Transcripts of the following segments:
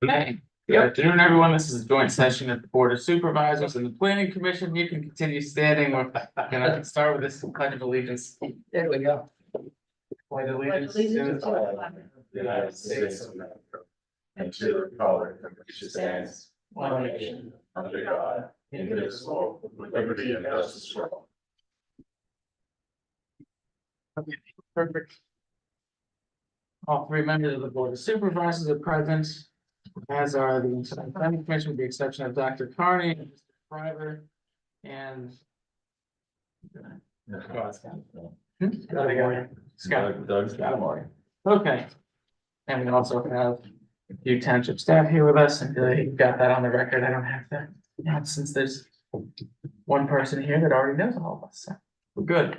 Okay, good afternoon, everyone. This is a joint session of the Board of Supervisors and the Planning Commission. You can continue standing. We're gonna start with this pledge of allegiance. There we go. Pledge allegiance to the flag of the United States of America and to the republic for which it stands, one nation, under God, indivisible, with liberty and justice for all. Okay, perfect. All three members of the Board of Supervisors are present, as are the Planning Commission, with the exception of Dr. Carney and Mr. Driver and Scott. Doug's got him already. Okay. And we also have a few township staff here with us, and you've got that on the record. I don't have to, since there's one person here that already knows all of us, so we're good.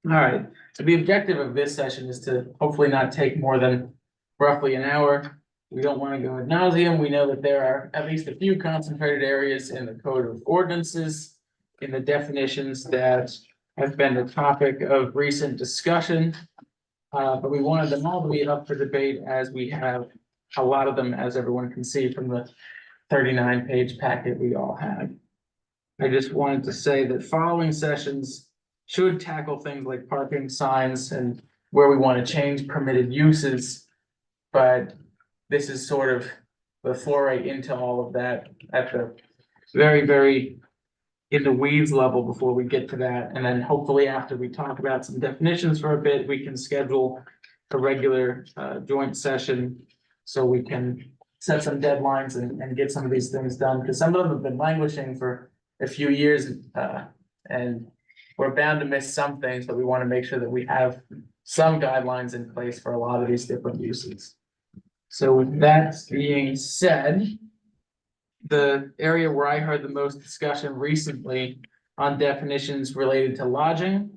All right, so the objective of this session is to hopefully not take more than roughly an hour. We don't want to go ad nauseum. We know that there are at least a few concentrated areas in the code of ordinances, in the definitions that have been the topic of recent discussion. But we wanted them all to be up for debate, as we have a lot of them, as everyone can see from the 39-page packet we all have. I just wanted to say that following sessions should tackle things like parking signs and where we want to change permitted uses. But this is sort of the foray into all of that at the very, very in the weeds level before we get to that. And then hopefully after we talk about some definitions for a bit, we can schedule a regular joint session so we can set some deadlines and get some of these things done, because some of them have been languishing for a few years, and we're bound to miss some things, but we want to make sure that we have some guidelines in place for a lot of these different uses. So with that being said, the area where I heard the most discussion recently on definitions related to lodging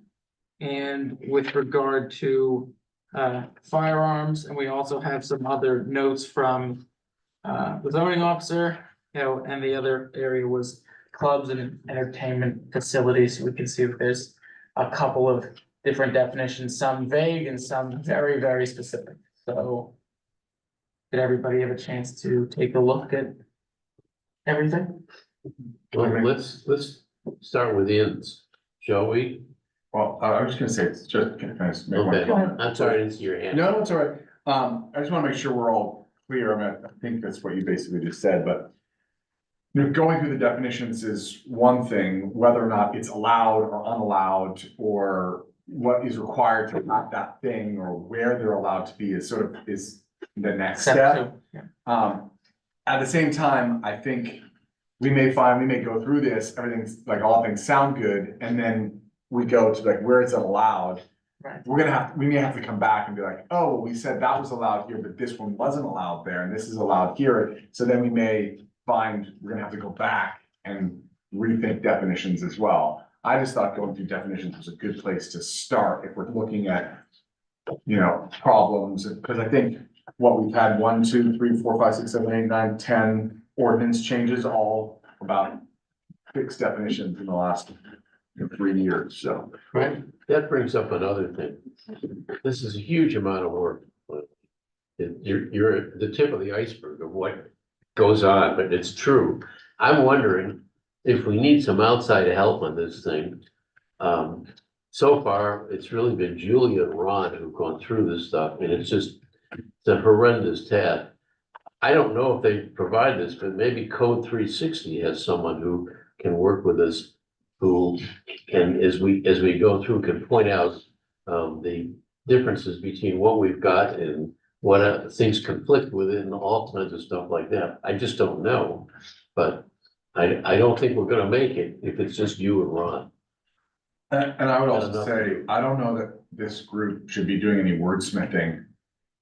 and with regard to firearms, and we also have some other notes from the zoning officer, and the other area was clubs and entertainment facilities. We can see if there's a couple of different definitions, some vague and some very, very specific. So did everybody have a chance to take a look at everything? Well, let's start with inns, shall we? Well, I was gonna say, it's just, can I just make one Okay, comment? I'm sorry, I didn't see your hand. No, it's all right. I just wanna make sure we're all clear. I mean, I think that's what you basically just said, but going through the definitions is one thing, whether or not it's allowed or unallowed, or what is required to have that thing, or where they're allowed to be is the next step. At the same time, I think we may go through this, everything's like, all things sound good, and then we go to like, where it's allowed. Right. We may have to come back and be like, oh, well, we said that was allowed here, but this one wasn't allowed there, and this is allowed here. So then we may find we're gonna have to go back and rethink definitions as well. I just thought going through definitions was a good place to start if we're looking at, problems, because I think what we've had 1, 2, 3, 4, 5, 6, 7, 8, 9, 10 ordinance changes, all about fixed definitions in the last 3 years, so. Right. That brings up another thing. This is a huge amount of work. You're the tip of the iceberg of what goes on, but it's true. I'm wondering if we need some outside help on this thing. So far, it's really been Julia and Ron who've gone through this stuff, and it's a horrendous task. I don't know if they provide this, but maybe Code 360 has someone who can work with us, who can, as we go through, can point out the differences between what we've got and what things conflict with it, and all kinds of stuff like that. I just don't know, but I don't think we're gonna make it if it's just you and Ron. And I would also say, I don't know that this group should be doing any wordsmithing.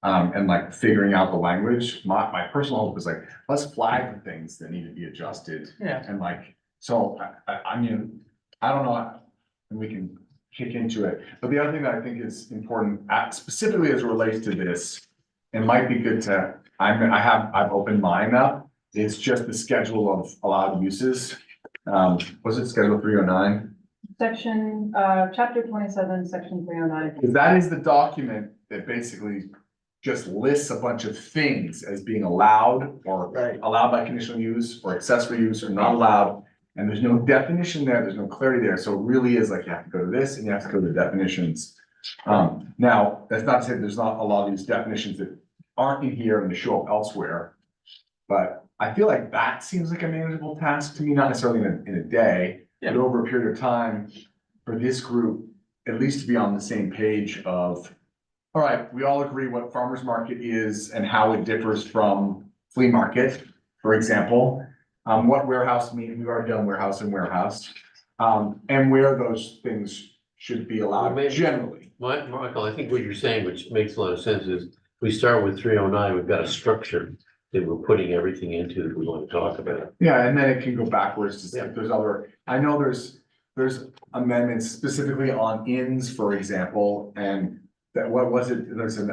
And like figuring out the language. My personal hope is like, let's flag the things that need to be adjusted. Yeah. And like, so I mean, I don't know, and we can kick into it. But the other thing that I think is important, specifically as it relates to this, it might be good to, I've opened mine up. It's just the schedule of allowed uses. Was it schedule 309? Section, chapter 27, section 309. Because that is the document that basically just lists a bunch of things as being allowed or Right. allowed by conditional use or accessory use or not allowed. And there's no definition there, there's no clarity there, so it really is like you have to go to this and you have to go to the definitions. Now, that's not to say there's not a lot of these definitions that aren't in here and they show up elsewhere. But I feel like that seems like a manageable task to me, not necessarily in a day, but Yeah. over a period of time. For this group, at least to be on the same page of, all right, we all agree what farmer's market is and how it differs from flea market, for example. What warehouse mean, we've already done warehouse and warehouse. And where those things should be Well, allowed maybe- generally. Michael, I think what you're saying, which makes a lot of sense, is we start with 309, we've got a structure that we're putting everything into that we want to talk about. Yeah, and then it can go backwards to see if there's other, I know there's amendments specifically on inns, for example, and that, what was it, there's an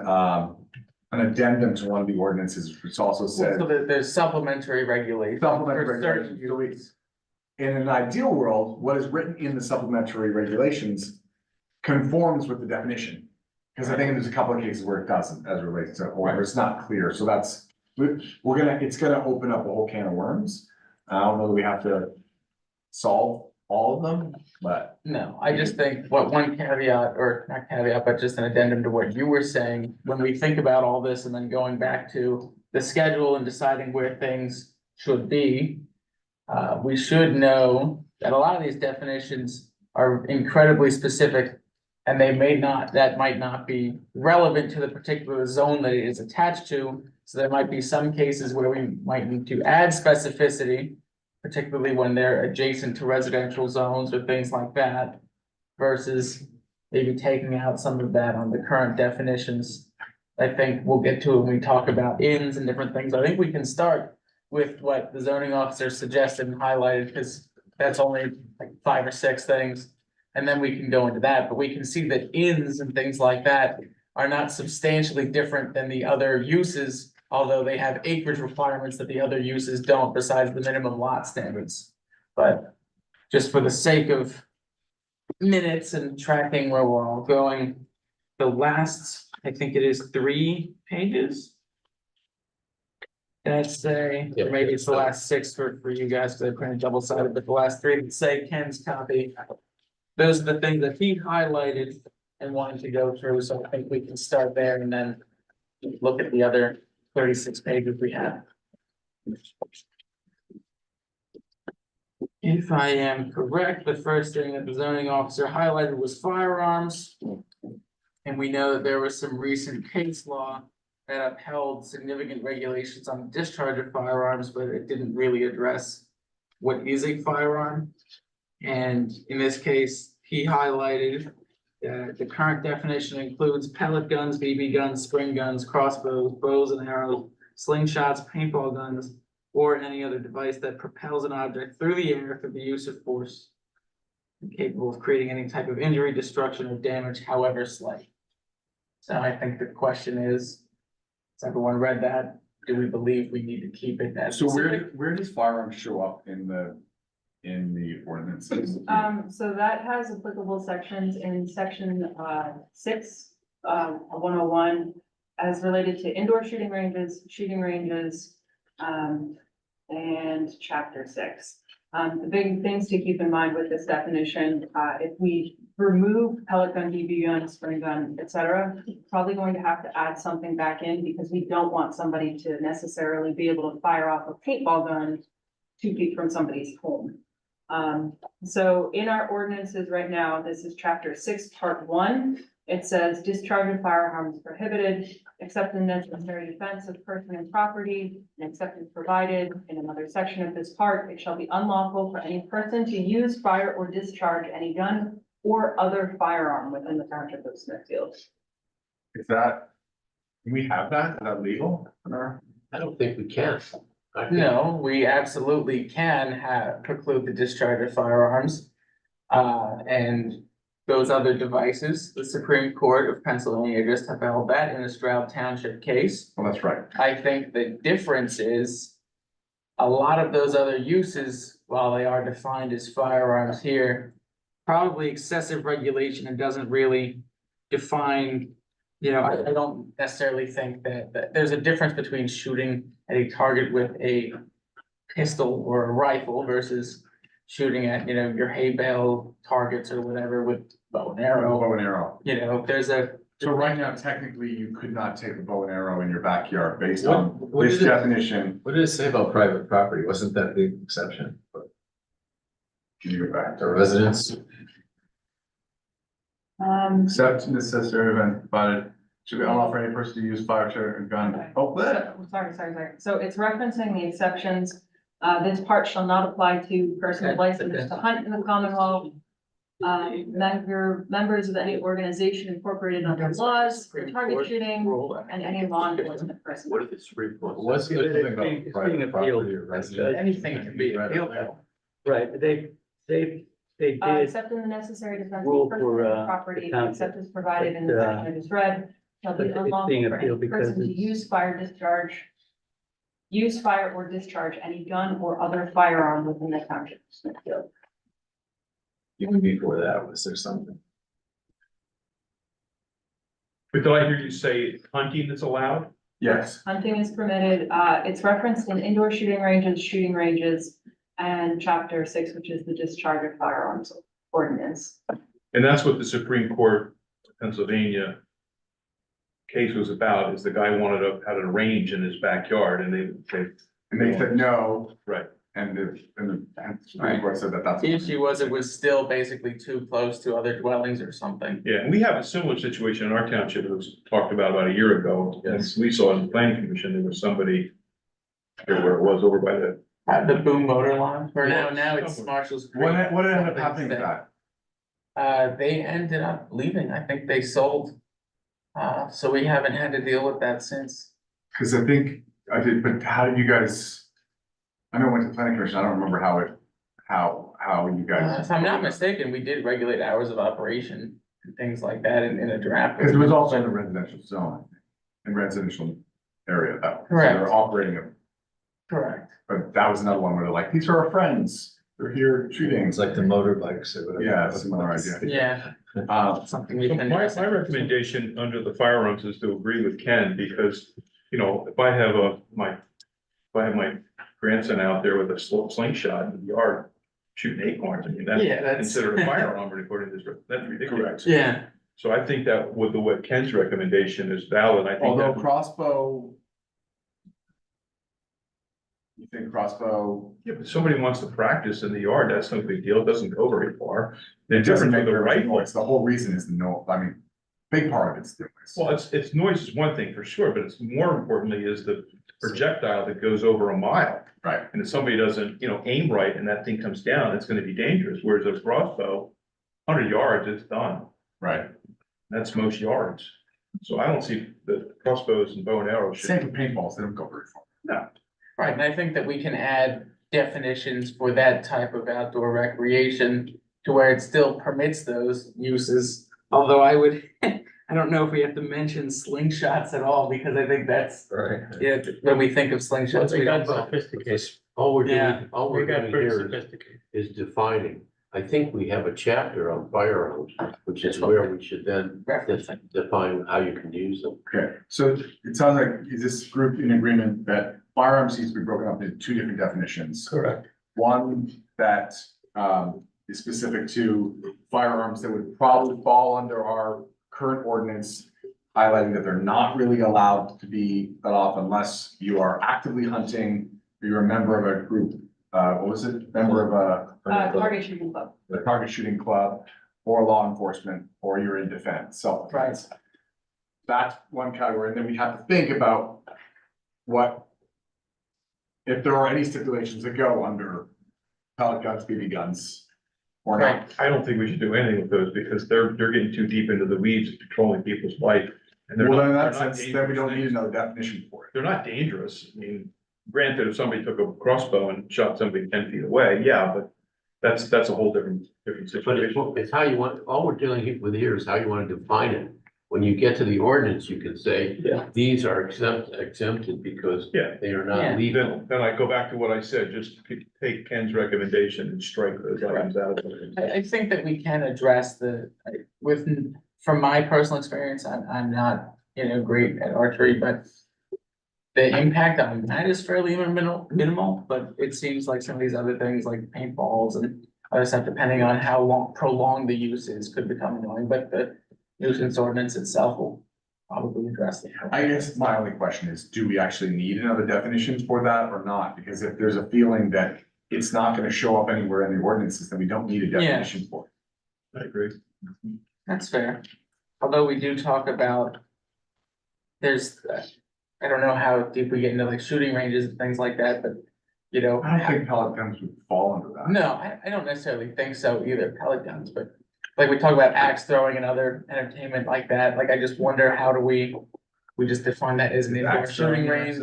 addendum to one of the ordinances, which also said. So there's supplementary regulations. Supplementary for certain regulations, so we- uses. In an ideal world, what is written in the supplementary regulations conforms with the definition. Because I think there's a couple of cases where it doesn't, as it relates to, or it's not clear, so that's, it's gonna open up a whole can of worms. I don't know that we have to solve all of them, but. No, I just think what one caveat, or not caveat, but just an addendum to what you were saying, when we think about all this and then going back to the schedule and deciding where things should be. We should know that a lot of these definitions are incredibly specific. And that might not be relevant to the particular zone that it is attached to. So there might be some cases where we might need to add specificity, particularly when they're adjacent to residential zones or things like that. Versus maybe taking out some of that on the current definitions. I think we'll get to it when we talk about inns and different things. I think we can start with what the zoning officer suggested and highlighted, because that's only like 5 or 6 things. And then we can go into that, but we can see that inns and things like that are not substantially different than the other uses. Although they have acreage requirements that the other uses don't, besides the minimum lot standards. But just for the sake of minutes and tracking where we're all going, the last, I think it is 3 pages. Can I say, or maybe it's the last 6 for you guys, because I printed double-sided, but the last 3 that say Ken's copy. Those are the things that he highlighted and wanted to go through, so I think we can start there and then look at the other 36 pages we have. If I am correct, the first thing that the zoning officer highlighted was firearms. And we know that there was some recent case law that upheld significant regulations on the discharge of firearms, but it didn't really address what is a firearm. And in this case, he highlighted that the current definition includes pellet guns, BB guns, spring guns, crossbows, bows and arrows, slingshots, paintball guns, or any other device that propels an object through the air through the use of force, capable of creating any type of injury, destruction, or damage, however slight. So I think the question is, has everyone read that? Do we believe we need to keep it that So specific? where does firearms show up in the ordinances? So that has applicable sections in section 6, 101, as related to indoor shooting ranges, and chapter 6. The big things to keep in mind with this definition, if we remove pellet gun, BB gun, spring gun, etc., probably going to have to add something back in, because we don't want somebody to necessarily be able to fire off a paintball gun 2 feet from somebody's home. So in our ordinances right now, this is chapter 6, part 1. It says discharge of firearms prohibited, except in necessary defense of person and property, and except as provided in another section of this part, it shall be unlawful for any person to use, fire, or discharge any gun or other firearm within the township of Smithfield. Is that, can we have that? Is that legal? I don't think we can. I think- No, we absolutely can preclude the discharge of firearms. And those other devices, the Supreme Court of Pennsylvania just upheld that in a Stroud Township case. Well, that's right. I think the difference is a lot of those other uses, while they are defined as firearms here, probably excessive regulation and doesn't really define I don't necessarily think that there's a difference between shooting at a target with a pistol or a rifle versus shooting at, your hay bale targets or whatever with bow and arrow. Bow and arrow. There's a. So right now, technically, you could not take a bow and arrow in your backyard based What- on what this did it- definition. What did it say about private property? Wasn't that the exception? Can you go back The to residents? except necessary event provided should be unlawful for any person to use fire, and gun. Okay. Oh, bleh. Sorry. So it's referencing the exceptions. This part shall not apply to persons licensed to hunt in the Commonwealth. Members of any organization incorporated under laws for target shooting and any law enforcement person. What if the Supreme Court? Wasn't there something about It's being private property appealed. or residents? Anything can be appealed though. Right, but they did, Except in the necessary defense Rule of personal for, property, the township. except as provided in the But, section I just read, shall be but it's unlawful being for any appealed because person to it's- use, fire, or discharge any gun or other firearm within the township of Smithfield. Even before that, was there something? But did I hear you say hunting is allowed? Yes, Hunting is permitted, it's referenced in indoor shooting ranges, and chapter 6, which is the discharge of firearms ordinance. And that's what the Supreme Court of Pennsylvania case was about, is the guy had a range in his backyard and and they said no, right. and the Supreme Court said that that's. The issue was it was still basically too close to other dwellings or something. Yeah, and we have a similar situation in our township that was talked about a year ago. Yes. We saw in the planning commission, there was somebody, I forget where it was, over by the, The boom motor lawn, or now Yeah, it's somewhere. Marshall's Creek. What ended up Something happening with that- that? They ended up leaving, I think they sold. So we haven't had to deal with that since. Cause I think I did, but how did you guys? I know I went to planning commission, I don't remember how you guys. If I'm not mistaken, we did regulate hours of operation and things like that in a draft. Cause it was also in the residential zone, I think, in residential area that. So Correct. They're operating it, Correct. but that was another one where they're like, these are our friends, they're here shooting. It's like the motorbikes or whatever. Yeah, similar idea. Yeah, Something. we so can. my recommendation under the firearms is to agree with Ken, because, if I have my grandson out there with a slingshot in the yard shooting acorns, I mean, that's Yeah, that's. considered a firearm according to this, that's ridiculous. Yeah, So I think that with what Ken's recommendation is valid, I think Although that, crossbow. You think crossbow, yeah, but somebody wants to practice in the yard, that's no big deal, it doesn't go very far. The it doesn't difference make with a very much rifle, noise, the whole reason is the no, I mean, big part of it's the noise. well, it's noise is one thing for sure, but it's more importantly is the projectile that goes over a mile. Right, And if somebody doesn't, aim right and that thing comes down, it's gonna be dangerous, whereas a crossbow, 100 yards, it's done, right, that's most yards. So I don't see the crossbows and bow and arrows should. same for paintballs, they don't go very far. right, and I think that we can add definitions for that type of outdoor recreation to where it still permits those uses. Although I would, I don't know if we have to mention slingshots at all, because I think that's, Right. when we think of Well, slingshots, they we got don't. sophisticated. All we're Yeah. doing, all They we're got doing pretty here sophisticated. is defining. I think we have a chapter on firearms, which is where we should then Referencing. define how you can use them. Okay, so it sounds like, is this group in agreement that firearms needs to be broken up into two different definitions? Correct. One that is specific to firearms that would probably fall under our current ordinance, highlighting that they're not really allowed to be let off unless you are actively hunting, or you're a member of a group, what was it? Member of Target shooting club. a target shooting club, or law enforcement, or you're in defense, self-defense. That's one category, and then we have to think about what if there are any stipulations that go under pellet guns, BB guns, or not. I don't think we should do anything with those because they're getting too deep into the weeds of controlling people's life. And they're Well, not- then in they're that not sense, then we don't need dangerous another definition for it. they're not dangerous. I mean, granted, if somebody took a crossbow and shot somebody 10 feet away, yeah, but that's a whole different But it's, situation. it's how you want, all we're dealing with here is how you want to define it. When you get to the ordinance, you can say, Yeah. these are exempted because Yeah. they are Yeah. not legal. Then I go back to what I said, just take Ken's recommendation and strike those items out. I think that we can address with from my personal experience, I'm not, great at archery, but the impact on that is fairly minimal, but it seems like some of these other things like paintballs and other stuff, depending on how long prolonged the use is, could become annoying, but the nuisance ordinance itself will probably address it. I guess my only question is, do we actually need another definition for that or not? Because if there's a feeling that it's not gonna show up anywhere in the ordinances, then we don't need a definition for it. I agree. That's fair. Although we do talk about, there's, I don't know how deep we get into like shooting ranges and things like that, but, I don't think pellet guns would fall under that. no, I don't necessarily think so either, pellet guns, but like we talk about axe throwing and other entertainment like that, like I just wonder, how do we just define that as an indoor shooting range?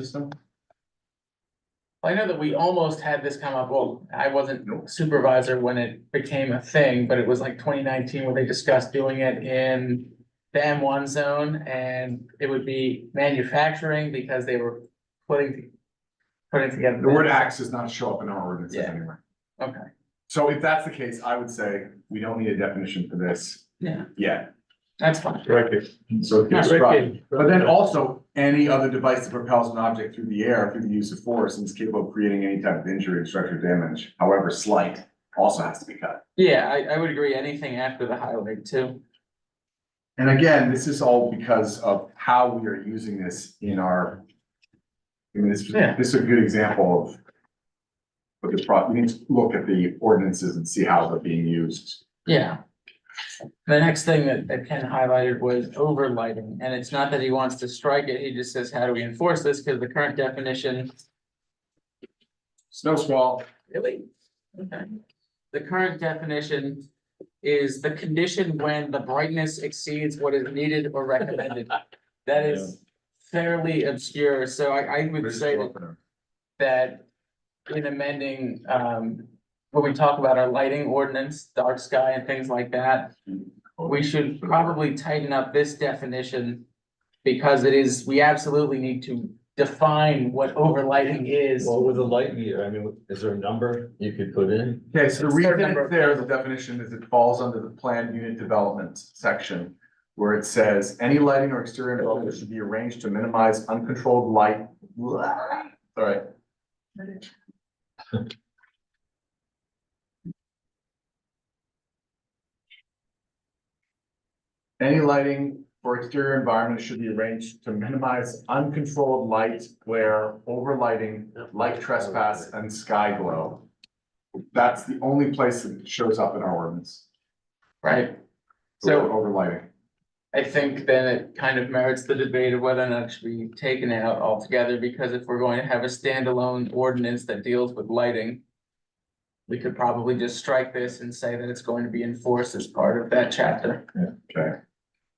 I know that we almost had this come up, well, I wasn't supervisor when it became a thing, but it was like 2019 where they discussed doing it in the M1 zone, and it would be manufacturing because they were putting together. The word axe does not show up in our ordinances Yeah. anywhere. Okay, So if that's the case, I would say we don't need a definition for this yeah, yet. that's fine. Right, So it gets Rick struck. and- But then also, any other device that propels an object through the air through the use of force and is capable of creating any type of injury or structural damage, however slight, also has to be cut. Yeah, I would agree, anything after the highlight too. And again, this is all because of how we are using this in our. I mean, Yeah. this is a good example of. But we need to look at the ordinances and see how they're being used. Yeah. The next thing that Ken highlighted was overlighting, and it's not that he wants to strike it, he just says, how do we enforce this? Because the current definition. Snow squall. Really? Okay. The current definition is the condition when the brightness exceeds what is needed or recommended. That is fairly obscure, so I would say that in amending, when we talk about our lighting ordinance, dark sky and things like that, we should probably tighten up this definition because we absolutely need to define what overlighting is. Well, with a light meter, I mean, is there a number you could put in? Okay, so the It's reason number it's of there, the definition is it falls under the planned unit development section. Where it says, any lighting or exterior envelopment should be arranged to minimize uncontrolled light. Sorry. Any lighting for exterior environment should be arranged to minimize uncontrolled light, glare, overlighting, light trespass, and sky glow. That's the only place that it shows up in our ordinance. Right? So So overlighting. I think then it kind of merits the debate of whether or not it should be taken out altogether, because if we're going to have a standalone ordinance that deals with lighting. We could probably just strike this and say that it's going to be enforced as part of that chapter. Okay.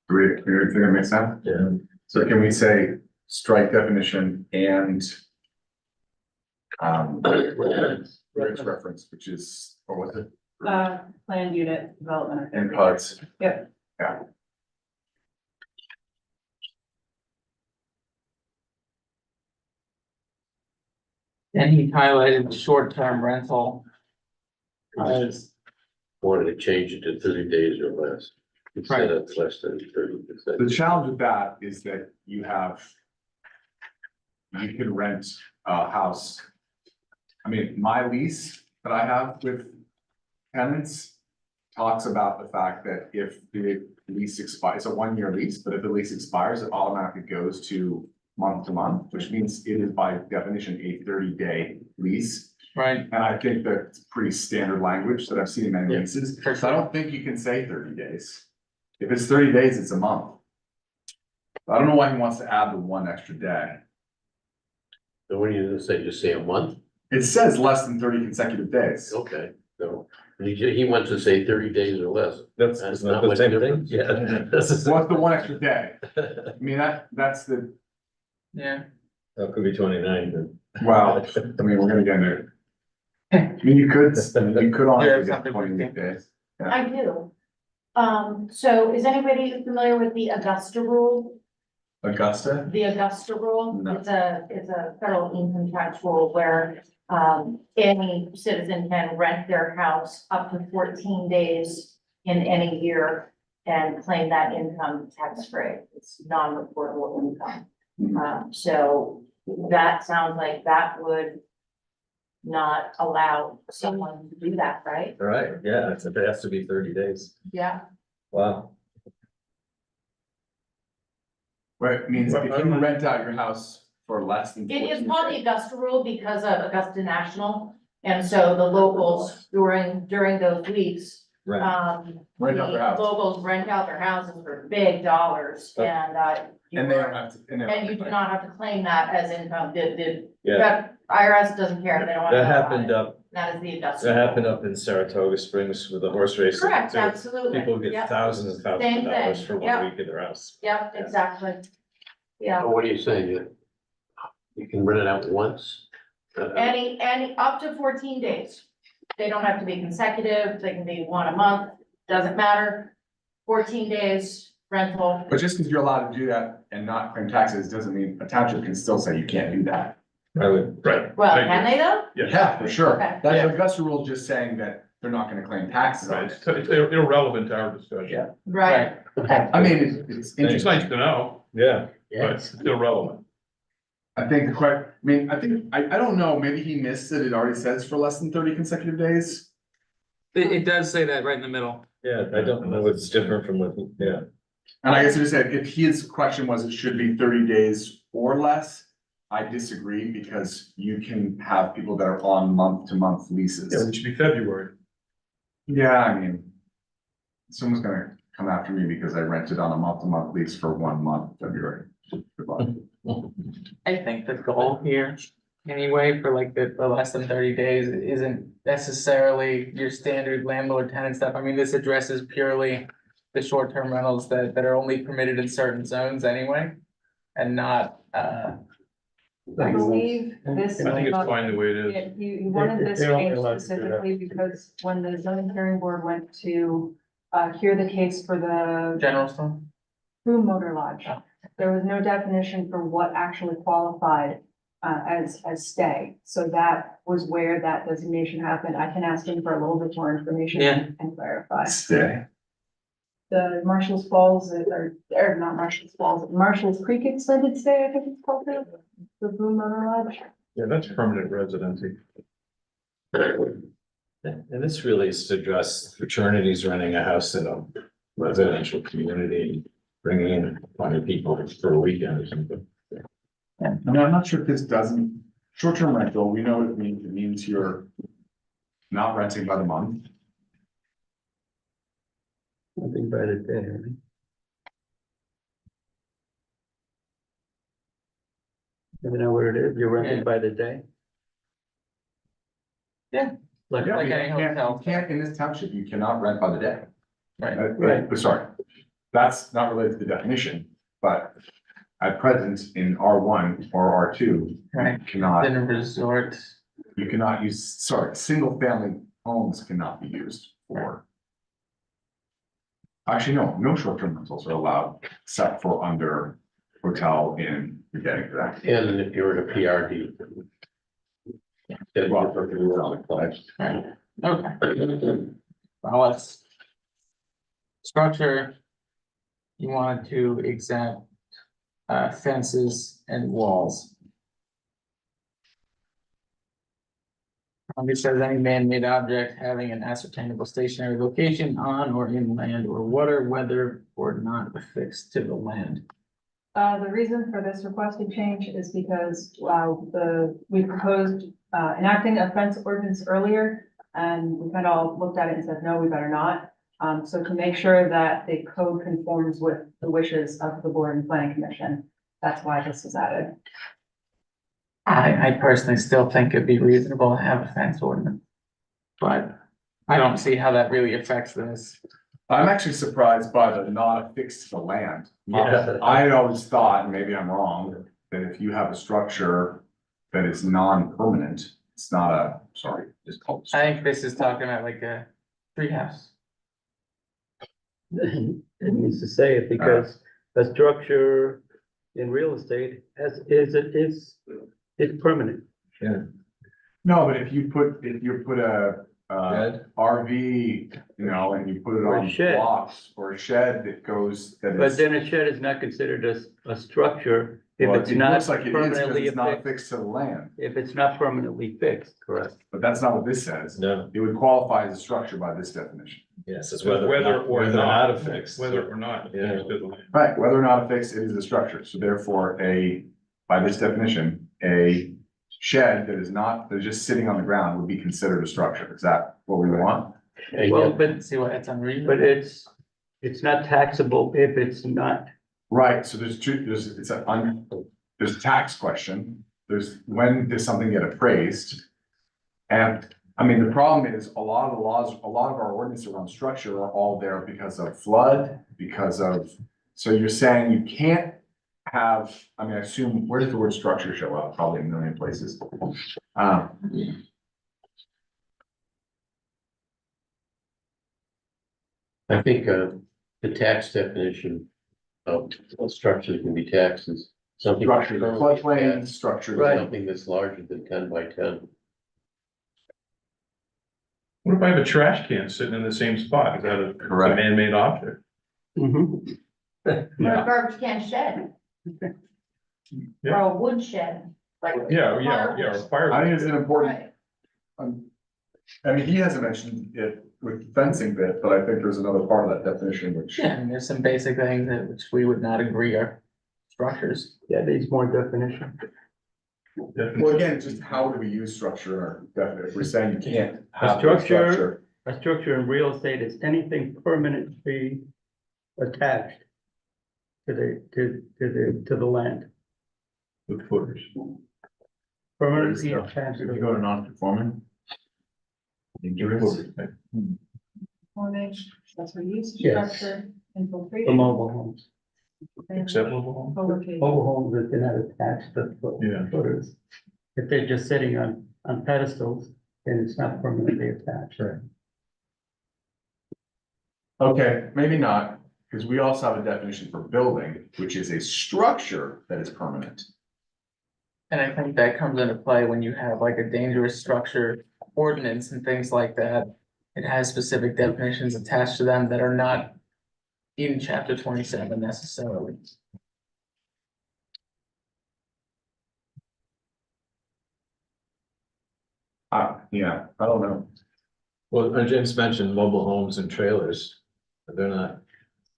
Do we think that makes sense? Yeah. So can we say strike definition and reference, which is, or was it? Planned unit development. And PUDs. Yep. Yeah. And he highlighted short-term rental. As, Wanted to change it to 30 days or less, instead of less than 30%. The challenge with that is that you can rent a house. I mean, my lease that I have with tenants talks about the fact that if the lease expires, it's a 1-year lease, but if the lease expires, it automatically goes to month to month, which means it is by definition a 30-day lease. right, And I think that's pretty standard language that I've seen in many Yeah, leases. for So I sure. don't think you can say 30 days. If it's 30 days, it's a month. I don't know why he wants to add the 1 extra day. So what do you say, just say a month? It says less than 30 consecutive days. Okay, so he wants to say 30 days or less. That's That's not not the much same thing, difference. yeah. This is- What's the 1 extra day? I mean, that's the, yeah. That could be 29, then. well, I mean, we're gonna get into. I mean, you could honestly get something 20 we can- days. I do. So is anybody familiar with the Augusta rule? Augusta? The Augusta rule, No. it's a federal income tax rule where, any citizen can rent their house up to 14 days in any year. and claim that income tax-free. It's non-reportable income. So that sounds like that would not allow someone to do that, right? All right, yeah, it has to be 30 days. Yeah. Wow. Right, means if you rent out your house for less than. It is 14 called the days- Augusta rule because of Augusta National. And so the locals during those weeks, Right. Rent out their house. locals rent out their houses for big dollars and, And they don't have to. they don't and you do not have to claim that as income. Yeah, That IRS doesn't care. They don't want to that know about happened it. up, That is the Augusta. that happened rule. up in Saratoga Springs with the horse racing. Correct, too. absolutely. People get Yep. thousands and thousands Same of dollars thing, for 1 yep. week in their house. Yep, exactly. Yeah, So what are you saying? You can rent it out once? any, up to 14 days. They don't have to be consecutive, they can be one a month, doesn't matter. 14 days rental. But just because you're allowed to do that and not claim taxes, doesn't mean a township can still say you can't do that. I would, Right. Well, Thank can you. they though? Yeah, for sure. Okay. That Augusta rule just saying that they're not gonna claim taxes on Right, it. so it's irrelevant to our discussion. Yeah. Right. I mean, it's It's interesting. nice to know, yeah, but it's still relevant. I think I don't know, maybe he missed it. It already says for less than 30 consecutive days. It does say that right in the middle. yeah, I don't know what's different from what, yeah. And I guess I just said, if his question was it should be 30 days or less, I disagree because you can have people that are on month-to-month Yeah, leases. it should be February. Yeah, I mean, someone's gonna come after me because I rented on a month-to-month lease for 1 month, February. Goodbye. I think the goal here, anyway, for like the less than 30 days isn't necessarily your standard landlord tenant stuff. I mean, this addresses purely the short-term rentals that are only permitted in certain zones anyway, and not, I believe this. I think it's came up- fine the way it is. Yeah, he wanted this They're only changed allowed to do that. specifically because when the zoning hearing board went to hear the case for the general store. Boom Motor Lodge, there was no definition for what actually qualified as stay. So that was where that designation happened. I can ask him for a little bit more information Yeah. and clarify. Stay. The Marshall's Falls, or not Marshall's Falls, Marshall's Creek Extended Stay, I think it's called now, the Boom Motor Lodge. Yeah, that's permanent residency. And this really is to address fraternities renting a house in a residential community, bringing in 20 people for a weekend or something. I mean, I'm not sure if this doesn't, short-term rental, we know what it means. It means you're not renting by the month. Nothing by the day, right? You know what it is? You're renting by the day? Yeah. Like, Yeah, Like you any can't, hotel. you can't, in this township, you cannot rent by the day. Right. Right. Sorry, that's not related to the definition, but at present in R1 or R2, Right. you cannot, Then a resort. you cannot use, sorry, single family homes cannot be used for. Actually, no short-term rentals are allowed except for under hotel in, you're getting to that. And if you're in a PRD. Then Well, you're perfectly wrong. Right. Okay. Well, let's. Structure. You wanted to exempt fences and walls. It says any man-made object having an ascertainable stationary location on or in land or water, whether or not affixed to the land. The reason for this requested change is because, we proposed, enacting a fence ordinance earlier. And we kind of all looked at it and said, no, we better not. So to make sure that the code conforms with the wishes of the board and planning commission, that's why this is added. I personally still think it'd be reasonable to have a fence ordinance. But I don't see how that really affects this. I'm actually surprised by the not affixed to the land. Yeah. I always thought, and maybe I'm wrong, that if you have a structure that is non-permanent, it's not a, sorry, just called. I think this is talking about like a treehouse. It needs to say it because a structure in real estate it's permanent. No, but if you put a RV, you know, and you put it Or a on shed. blocks, or a shed that goes, that But is. then a shed is not considered a structure if Well, it's it not looks like it is, 'cause permanently it's not affixed, fixed to the land, if it's not permanently fixed, correct? but that's not what this says. No, It would qualify as a structure by this definition. yes, it's Whether or not affixed. Whether or not. Yeah. it's to the land. Right, whether or not affixed, it is a structure, so therefore by this definition, a shed that is not, that is just sitting on the ground would be considered a structure, is that what we want? And Well, yet, but, See why it's unreasonable? but it's not taxable if it's not. Right, so there's there's a tax question, there's when does something get appraised? And, I mean, the problem is, a lot of our ordinances around structure are all there because of flood, so you're saying you can't have, I mean, I assume, where does the word structure show up? Probably a million places. I think, the tax definition of structure can be taxed as something. Structure, floodplain structure. Something that's larger than 10 by 10. What if I have a trash can sitting in the same spot? Is that a Correct. man-made object? Mhm. Or a garbage can shed. Or a wood shed, like. Yeah, fire. I think it's an important, Right. I mean, he hasn't mentioned it with fencing bit, but I think there's another part of that definition which. Yeah, and there's some basic things that which we would not agree are structures. Yeah, needs more definition. Well, again, just how do we use structure in our definition? If we're saying you can't A have a structure- structure. A structure in real estate is anything permanently attached to the land. With footers. Permanently attached. If you go to non-conforming. Formation, accessory use, Yes. structure, The infiltration. mobile homes. Acceptable. Co-location. Mobile homes that cannot attach the Yeah. footers. If they're just sitting on pedestals, then it's not permanently attached. Okay, maybe not, because we also have a definition for building, which is a structure that is permanent. And I think that comes into play when you have like a dangerous structure ordinance and things like that. It has specific definitions attached to them that are not in chapter 27 necessarily. Yeah, I don't know. Well, and James mentioned mobile homes and trailers. They're not,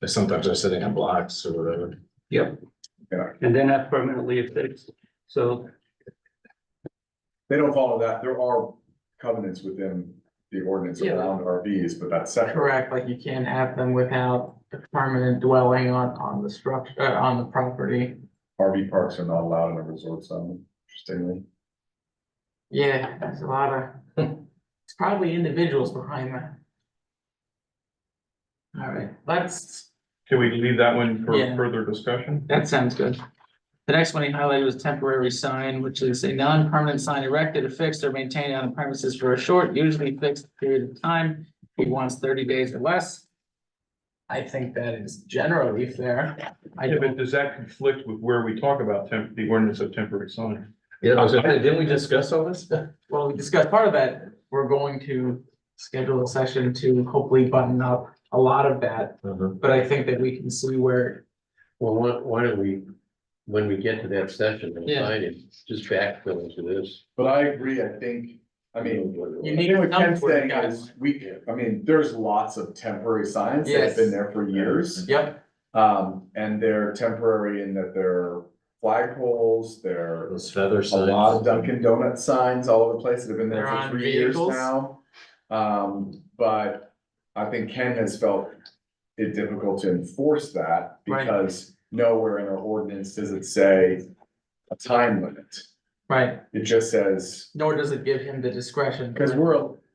sometimes they're sitting on blocks or whatever. Yep. Yeah. And they're not permanently affixed, so They don't follow that. There are covenants within the ordinance Yeah. around RVs, but that's separate. Correct, like you can't have them without a permanent dwelling on the structure, on the property. RV parks are not allowed in a resort zone, interestingly. Yeah, there's a lot of, it's probably individuals behind that. All right, Can we leave that one for Yeah. further discussion? that sounds good. The next one he highlighted was temporary sign, which is a non-permanent sign erected, affixed, or maintained on the premises for a short, usually fixed period of time. He wants 30 days or less. I think that is generally fair. I Yeah, but don't, does that conflict with where we talk about the ordinance of temporary sign? Yeah, I was gonna say, didn't we discuss all this? well, we discussed part of that. We're going to schedule a session to hopefully button up a lot of that. But I think that we can see where, Well, why don't we, when we get to that session, and Yeah. sign it, just backfill into this. But I agree, I think, I mean, you I need think what some Ken's sort of saying is, guideline. I mean, there's lots of temporary signs that have Yes. been there for years. Yep, And they're temporary in that they're flagpoles, they're Those feather a lot of signs. Dunkin' Donuts signs all over the place that have been there They're for on 3 years vehicles. now. But I think Ken has felt it difficult to enforce that Right. because nowhere in our ordinance does it say a time limit. right, It just says, nor does it give him the discretion. because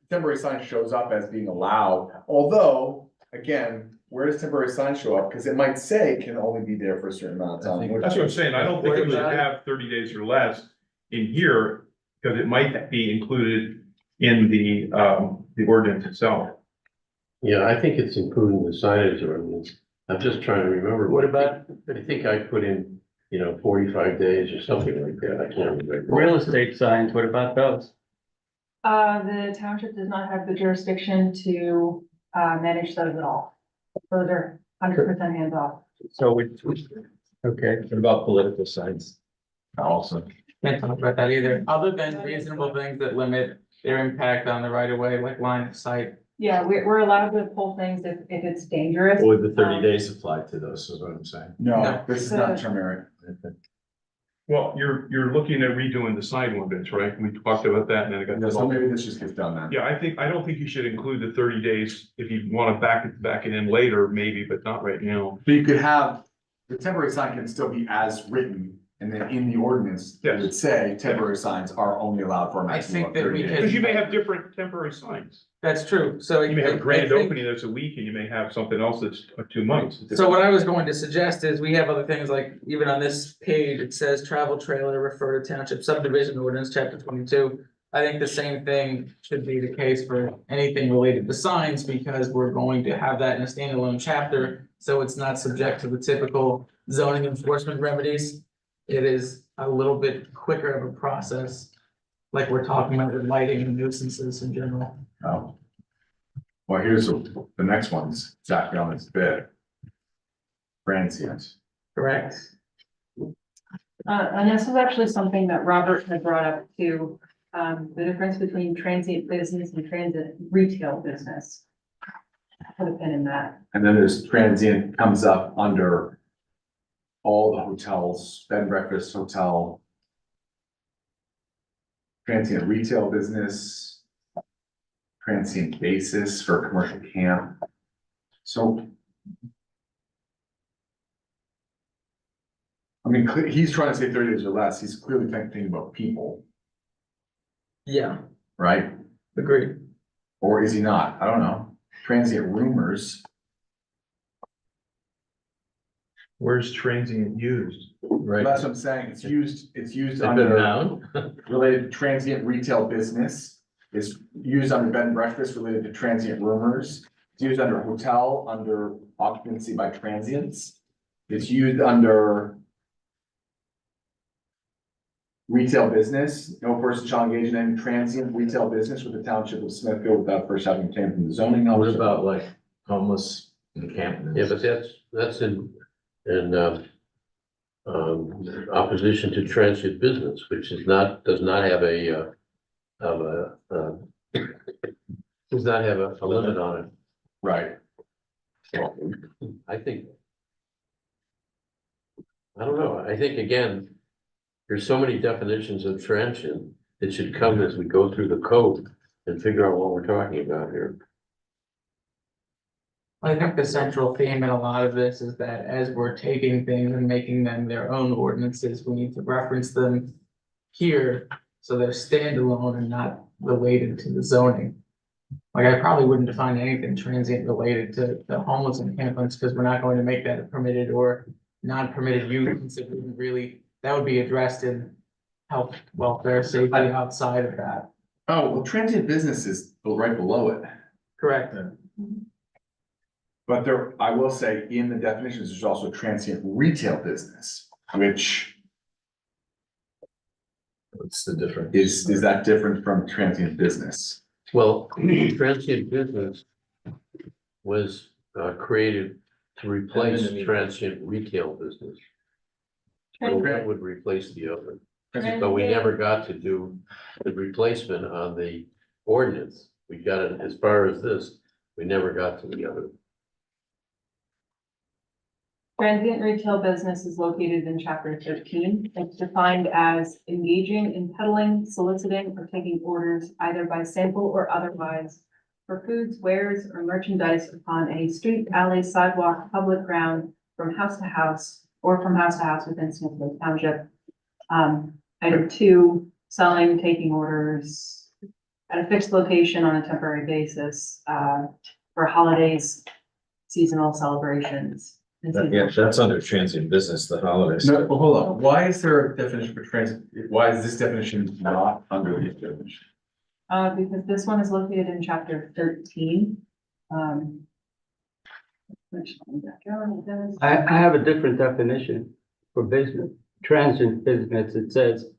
temporary sign shows up as being allowed, although, again, where does temporary sign show up? Because it might say can only be there for a certain amount of I time. think- which- That's what I'm saying. I don't think we should have 30 days or less in here, because it might be included in the ordinance itself. Yeah, I think it's including the signage ordinance. I'm just trying to remember. what about I think I put in, 45 days or something like that. I can't remember. real estate signs? What about those? The township does not have the jurisdiction to, manage those at all. Those are 100% hands off. So okay, What about political signs? Also, Can't talk about that either, other than reasonable things that limit their impact on the right of way, like line of sight. Yeah, we're allowed to pull things if it's dangerous. Would the 30 days apply to those, is what I'm saying? no, this is not turmeric. Well, you're looking at redoing the sign ordinance, right? We talked about that and then it got. So maybe this just gets done then. Yeah, I don't think you should include the 30 days. If you want to back it in later, maybe, but not right now. But you could have, the temporary sign can still be as written, and then in the ordinance, it Yes. would say temporary signs are only allowed for a I maximum think of that 30 we days. could- Because you may have different temporary signs. That's true, so. You may have a I grand think- opening that's a week and you may have something else that's 2 months. So what I was going to suggest is we have other things like, even on this page, it says travel trailer, refer to township subdivision ordinance, chapter 22. I think the same thing should be the case for anything related to signs, because we're going to have that in a standalone chapter. So it's not subject to the typical zoning enforcement remedies. It is a little bit quicker of a process, like we're talking about with lighting and nuisances in general. Oh. Well, here's the next one's exactly on this bid. Transient. Correct? And this is actually something that Robert had brought up too, the difference between transient business and transit retail business. Put a pin in that. And then there's transient comes up under all the hotels, bed and breakfast, hotel. Transient retail business. Transient basis for commercial camp. So. I mean, he's trying to say 30 days or less. He's clearly thinking about people, Yeah, right? agreed. Or is he not? I don't know. Transient rumors. Where's transient used? Right. That's what I'm saying. It's used It's been under noun. related to transient retail business. It's used under bed and breakfast related to transient rumors. It's used under hotel, under occupancy by transients. It's used under retail business. No person shall engage in any transient retail business with the township of Smithfield without first having obtained from the zoning What officer. about like homeless encampments? Yeah, but that's in opposition to transient business, which is not, does not have a does not have a limit on it. Right. I think. I don't know, I think again, there's so many definitions of transient, it should come as we go through the code and figure out what we're talking about here. I think the central theme in a lot of this is that as we're taking things and making them their own ordinances, we need to reference them here, so they're standalone and not related to the zoning. Like, I probably wouldn't define anything transient related to the homeless encampments, because we're not going to make that a permitted or non-permitted use, since it wouldn't really, that would be addressed in health, welfare, safety outside of that. Oh, well, transient business is right below it. Correct. But there, I will say, in the definitions, there's also transient retail business, which What's the difference? is that different from transient business? Well, transient business was created to replace transient retail business. So that would replace the other, but we never got to do the replacement on the ordinance. We got it as far as this, we never got to the other. Transient retail business is located in chapter 13. It's defined as engaging in peddling, soliciting, or taking orders either by sample or otherwise for foods, wares, or merchandise upon any street, alley, sidewalk, public ground, from house to house, or from house to house within Smithfield Township. Item 2, selling, taking orders at a fixed location on a temporary basis, for holidays, seasonal celebrations. and Yeah, seasonal- that's under transient business, the holidays. No, but hold on, why is there a definition for why is this definition not under the definition? Because this one is located in chapter 13. Which one back out, it does. I have a different definition for business, transient business. It says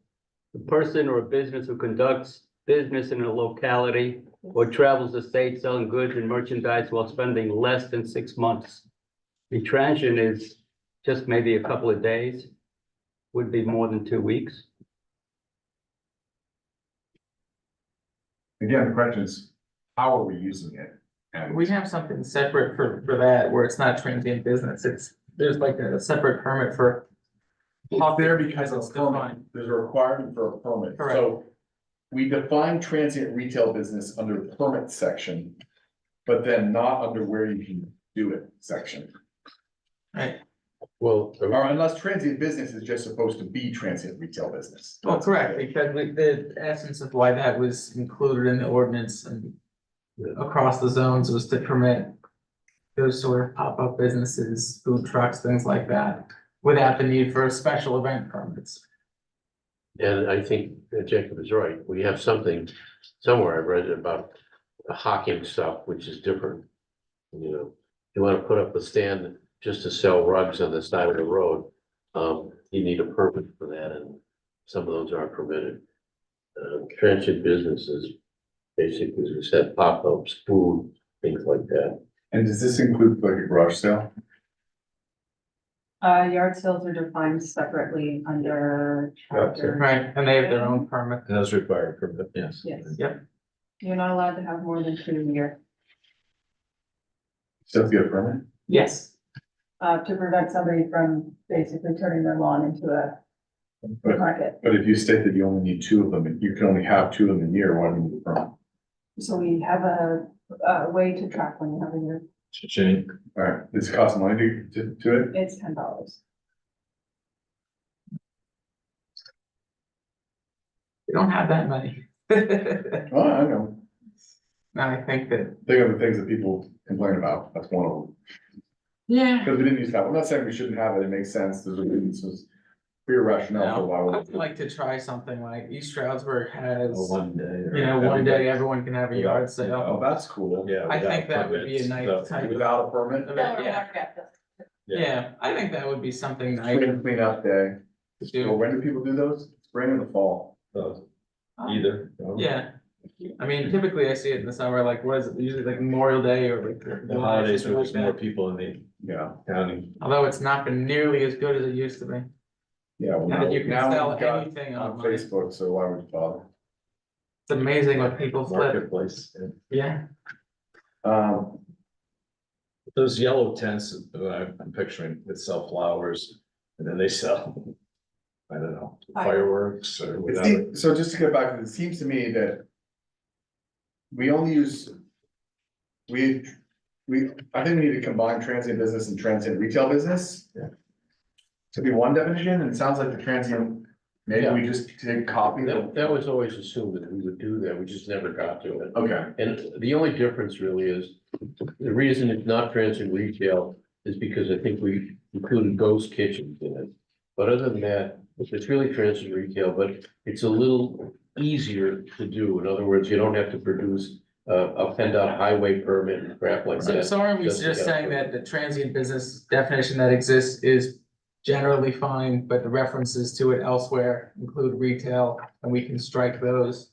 the person or business who conducts business in a locality or travels the state selling goods and merchandise while spending less than 6 months. The transient is just maybe a couple of days, would be more than 2 weeks. Again, the question is, how are we using it? And We have something separate for that, where it's not transient business, there's like a separate permit for. it's there because It's it's permit. defined. There's a requirement for a permit. Correct. So we define transient retail business under permit section, but then not under where you can do it section. Right, Well, Or unless transient business is just supposed to be transient retail business. well, correct, because the essence of why that was included in the ordinance and across the zones was to permit those sort of pop-up businesses, food trucks, things like that, without the need for special event permits. and I think that Jacob is right. We have something, somewhere I read about the hawking stuff, which is different. You know, you wanna put up a stand just to sell rugs on the side of the road, you need a permit for that, and some of those aren't permitted. Transient businesses, basically, as we said, pop-ups, food, things like that. And does this include like a garage sale? Yard sales are defined separately under chapter. Right, and they have their own permit. And those require a permit, yes. Yes. Yep. You're not allowed to have more than 2 a year, Still get a permit? Yes, to prevent somebody from basically turning their lawn into a But, market. but if you state that you only need 2 of them, and you can only have 2 of them a year, why do you need a permit? So we have a way to track when you have a year. Cha-ching. All right, does it cost money to it? It's $10. we don't have that many. Well, I know. And I think that, Think of the things that people complain about, that's one of them. yeah, Because we didn't use that, I'm not saying we shouldn't have it, it makes sense, there's a reason, so it's clear rationale for why no, we're. I'd like to try something like East Stroudsburg has, Oh, one day. you know, one day everyone can have a yard sale. Oh, that's cool. Yeah. I without think that would be a permits, nice so- type of Without a permit? event, yeah, yeah, I think that would be something nice Spring cleanup day, to or do. when do people do those? Spring or the fall? Either. Yeah, I mean, typically I see it in the summer, like, what is it, usually like Memorial Day or like. The holidays something where like there's more that. people in the Yeah, county. Although it's not been nearly as good as it used to be. yeah. well, And you can now sell we've got anything on online. Facebook, so why would you bother? It's amazing what people flip, Marketplace. yeah. Those yellow tents, I'm picturing that sell flowers and then they sell, I don't know, fireworks or whatever. So just to get back to it, it seems to me that we only use, I think we need to combine transient business and transient retail business. Yeah. To be one definition, and it sounds like the transient, maybe we just take copy. That was always assumed that we would do that, we just never got to it. Okay, And the only difference really is, the reason it's not transient retail is because I think we included ghost kitchens in it. But other than that, it's really transient retail, but it's a little easier to do. In other words, you don't have to produce a PennDOT highway permit and crap like So, that. so aren't we Just to just get a saying permit. that the transient business definition that exists is generally fine, but the references to it elsewhere include retail, and we can strike those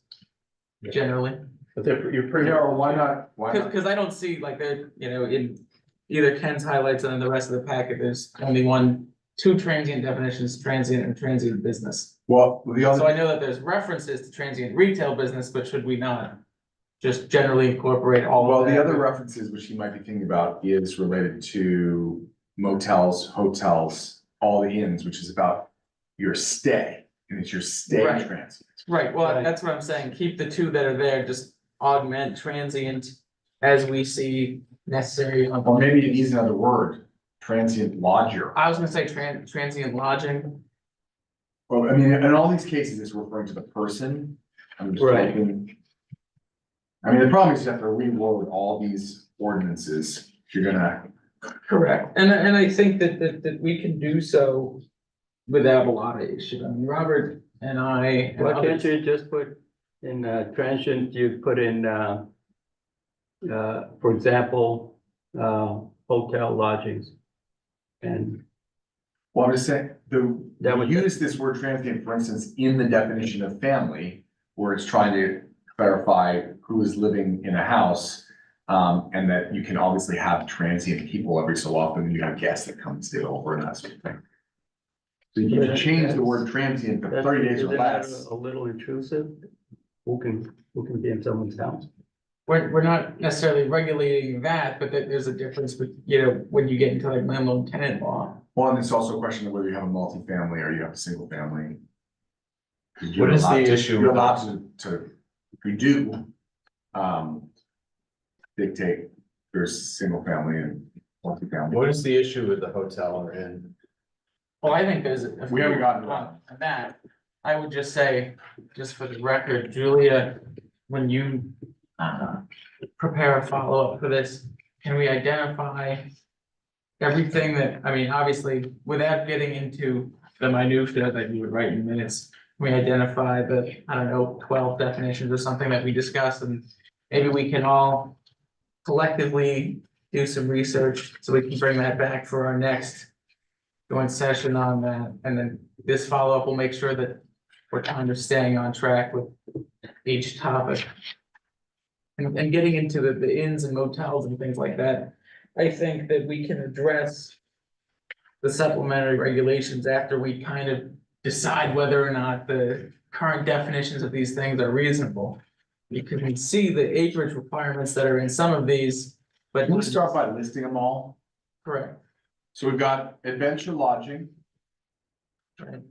generally? But you're pretty. Carol, why not, Cause I don't see like there, you know, in either Ken's highlights and then the rest of the packet, there's only two transient definitions, transient and transient business. Well, the So other, I know that there's references to transient retail business, but should we not just generally incorporate all well, of that? the other references which you might be thinking about is related to motels, hotels, all the inns, which is about your stay, and it's your stay Right. transient. Right, well, Right. that's what I'm saying, keep the two that are there, just augment transient as we see necessary. on- Or maybe it needs another word, transient lodger. I was gonna say transient lodging, Well, I mean, in all these cases, it's referring to the person. I'm just Right. thinking. I mean, the problem is you have to reload all these ordinances, if you're gonna, correct, and I think that we can do so without a lot of issue, I mean, Robert and I. and Why can't others- you just put in transient, you put in, for example, hotel lodgings? And well, I'm just saying, That we would- use this word transient, for instance, in the definition of family, where it's trying to clarify who is living in a house. And that you can obviously have transient people every so often, you have guests that come and stay over and that sort of thing. So you can change the word transient to 30 days or Isn't that less. a little intrusive? Who can be in someone's house? We're not necessarily regulating that, but there's a difference with, you know, when you get into like landlord tenant law. Well, and it's also a question of whether you have a multifamily or you have a single family. What is the issue You're with allowed to, if you do, dictate there's single family and multifamily. What is the issue with the hotel or inn? Well, I think there's. We haven't gotten to that. On that, I would just say, just for the record, Julia, when you prepare a follow-up for this, can we identify everything that, I mean, obviously, without getting into the minutia that you would write in minutes, we identify the, I don't know, 12 definitions or something that we discussed, and maybe we can all collectively do some research so we can bring that back for our next joint session on that, and then this follow-up will make sure that we're kind of staying on track with each topic. And getting into the inns and motels and things like that, I think that we can address the supplementary regulations after we kind of decide whether or not the current definitions of these things are reasonable. You can see the acreage requirements that are in some of these, but. Can we start by listing them all? Correct. So we've got adventure lodging, Right.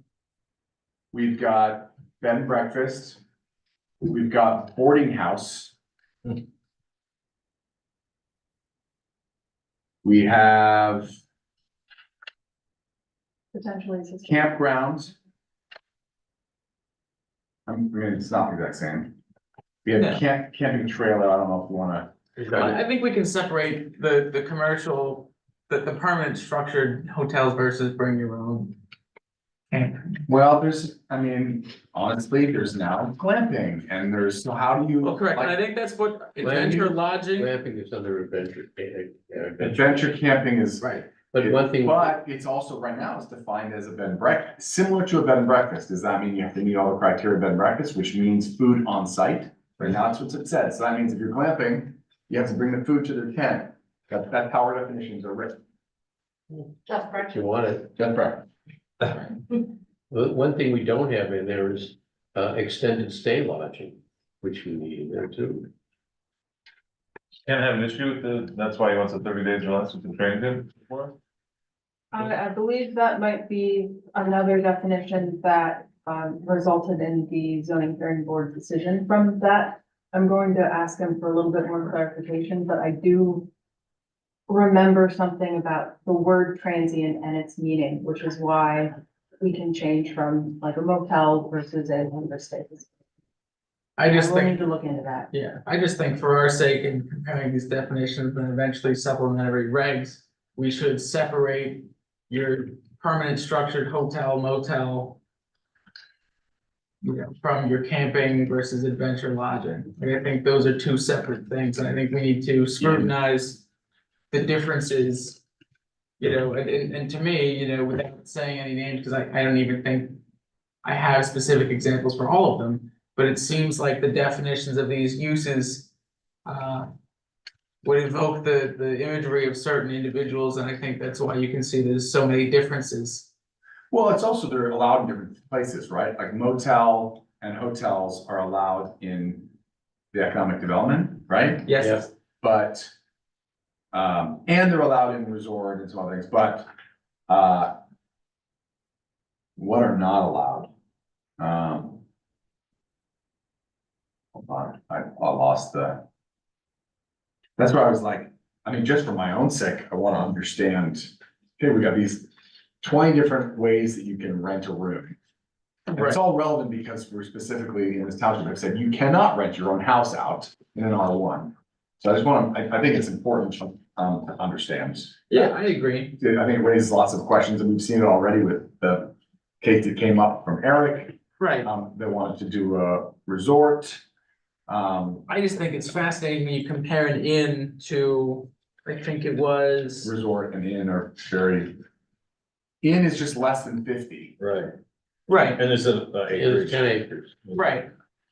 we've got bed and breakfast, we've got boarding house. We have Potentially. assisted. campgrounds. I mean, it's not the exact same. We have Yeah. camping trailer, I don't know if you wanna, I think we can separate the commercial, the permanent structured hotels versus bring your own. Camp. well, there's, I mean, honestly, there's now glamping and there's, so how do you? Well, correct, and I like, think that's what adventure lodging, Glamping is under adventure. adventure camping is. right, But one thing, But it's also right now it's defined as a bed and breakfast, similar to a bed and breakfast. Does that mean you have to meet all the criteria of bed and breakfast, which means food on site? Right now, that's what it says. So that means if you're glamping, you have to bring the food to their tent. That's how our definitions are written. Just if breakfast. you want it, Just breakfast. one thing we don't have in there is extended stay lodging, which we need in there too. Can't have an issue with that's why he wants a 30 days or less with the transient for? I believe that might be another definition that resulted in the zoning hearing board decision from that. I'm going to ask him for a little bit more clarification, but I do remember something about the word transient and its meaning, which is why we can change from like a motel versus a home stay. I just will need think, to look into that. yeah, I just think for our sake in comparing these definitions and eventually supplementary regs, we should separate your permanent structured hotel, motel, you know, from your camping versus adventure lodging. Like, I think those are two separate things, and I think we need to scrutinize the differences. You know, and to me, you know, without saying any names, because I don't even think I have specific examples for all of them, but it seems like the definitions of these uses would evoke the imagery of certain individuals, and I think that's why you can see there's so many differences. Well, it's also, they're allowed in different places, right? Like motel and hotels are allowed in the economic development, right? Yes, But, and they're allowed in resort and some other things, but, what are not allowed? Hold on, I lost that's where I was like, I mean, just for my own sake, I wanna understand, okay, we got these 20 different ways that you can rent a room. And it's all relevant because we're specifically in this township, I've said you cannot rent your own house out in an R1. So I just I think it's important to understand. yeah, I agree. I think it raises lots of questions, and we've seen it already with the case that came up from Eric. Right. They wanted to do a resort. I just think it's fascinating when you compare an inn to, I think it was, Resort and inn are very, inn is just less than 50. Right, right, and there's a It's 10 acres. right.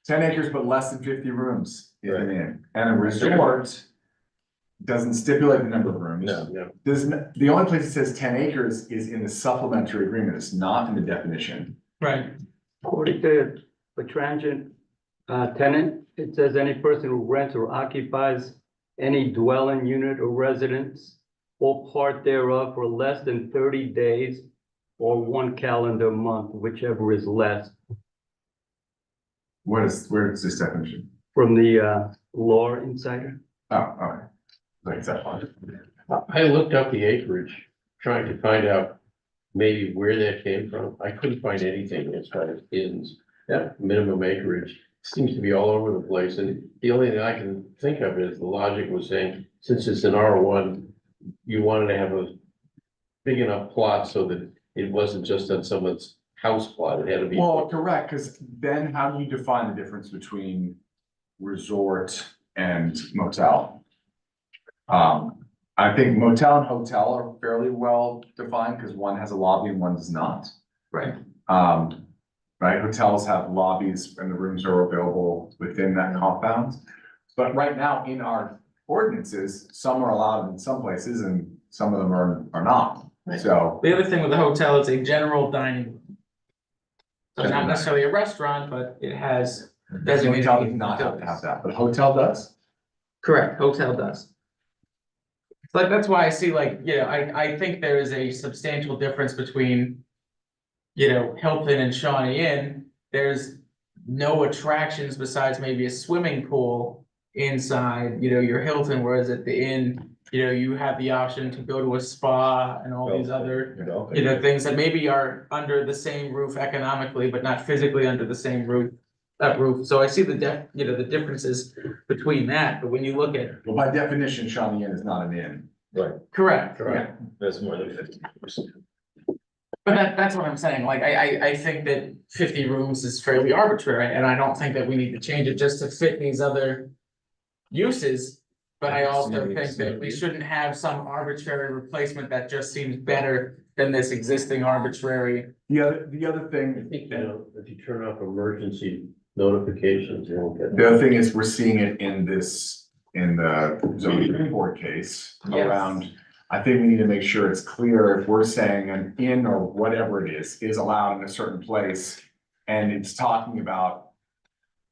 10 acres but less than 50 rooms is an inn, and a resort doesn't stipulate the number of rooms. No. The only place it says 10 acres is in the supplementary agreement, it's not in the definition. Right. According to the transient tenant, it says any person who rents or occupies any dwelling unit or residence or part thereof for less than 30 days or 1 calendar month, whichever is less, Where is this definition? from the Law Insider. Oh, okay. Like that one. I looked up the acreage, trying to find out maybe where that came from. I couldn't find anything as far as inns. That minimum acreage seems to be all over the place, and the only thing I can think of is the logic was saying, since it's an R1, you wanted to have a big enough plot so that it wasn't just on someone's house plot, it had to be. Well, correct, because then how do you define the difference between resort and motel? I think motel and hotel are fairly well defined because one has a lobby and one does not. Right. Right, hotels have lobbies and the rooms are available within that compound. But right now in our ordinances, some are allowed in some places and some of them are not. So, The other thing with the hotel is a general dining room. So General not dining. necessarily a restaurant, but it has the designated. hotel does not have to have that, but a hotel does. Correct, hotel does. Like, that's why I see like, I think there is a substantial difference between, Hilton and Shawnee Inn. There's no attractions besides maybe a swimming pool inside, your Hilton, whereas at the inn, you have the option to go to a spa and all these other, things that maybe are under the same roof economically, but not physically under the same roof. So I see the the differences between that, but when you look at. Well, by definition, Shawnee Inn is not an inn. Right, Correct. correct. That's more than 50%. But that's what I'm saying, like, I think that 50 rooms is fairly arbitrary, and I don't think that we need to change it just to fit these other uses. But I also think that we shouldn't have some arbitrary replacement that just seems better than this existing arbitrary. The other I thing, think, if you turn off emergency notifications, you won't get. the other thing is we're seeing it in the zoning board case Yes. around. I think we need to make sure it's clear if we're saying an inn or whatever it is allowed in a certain place. And it's talking about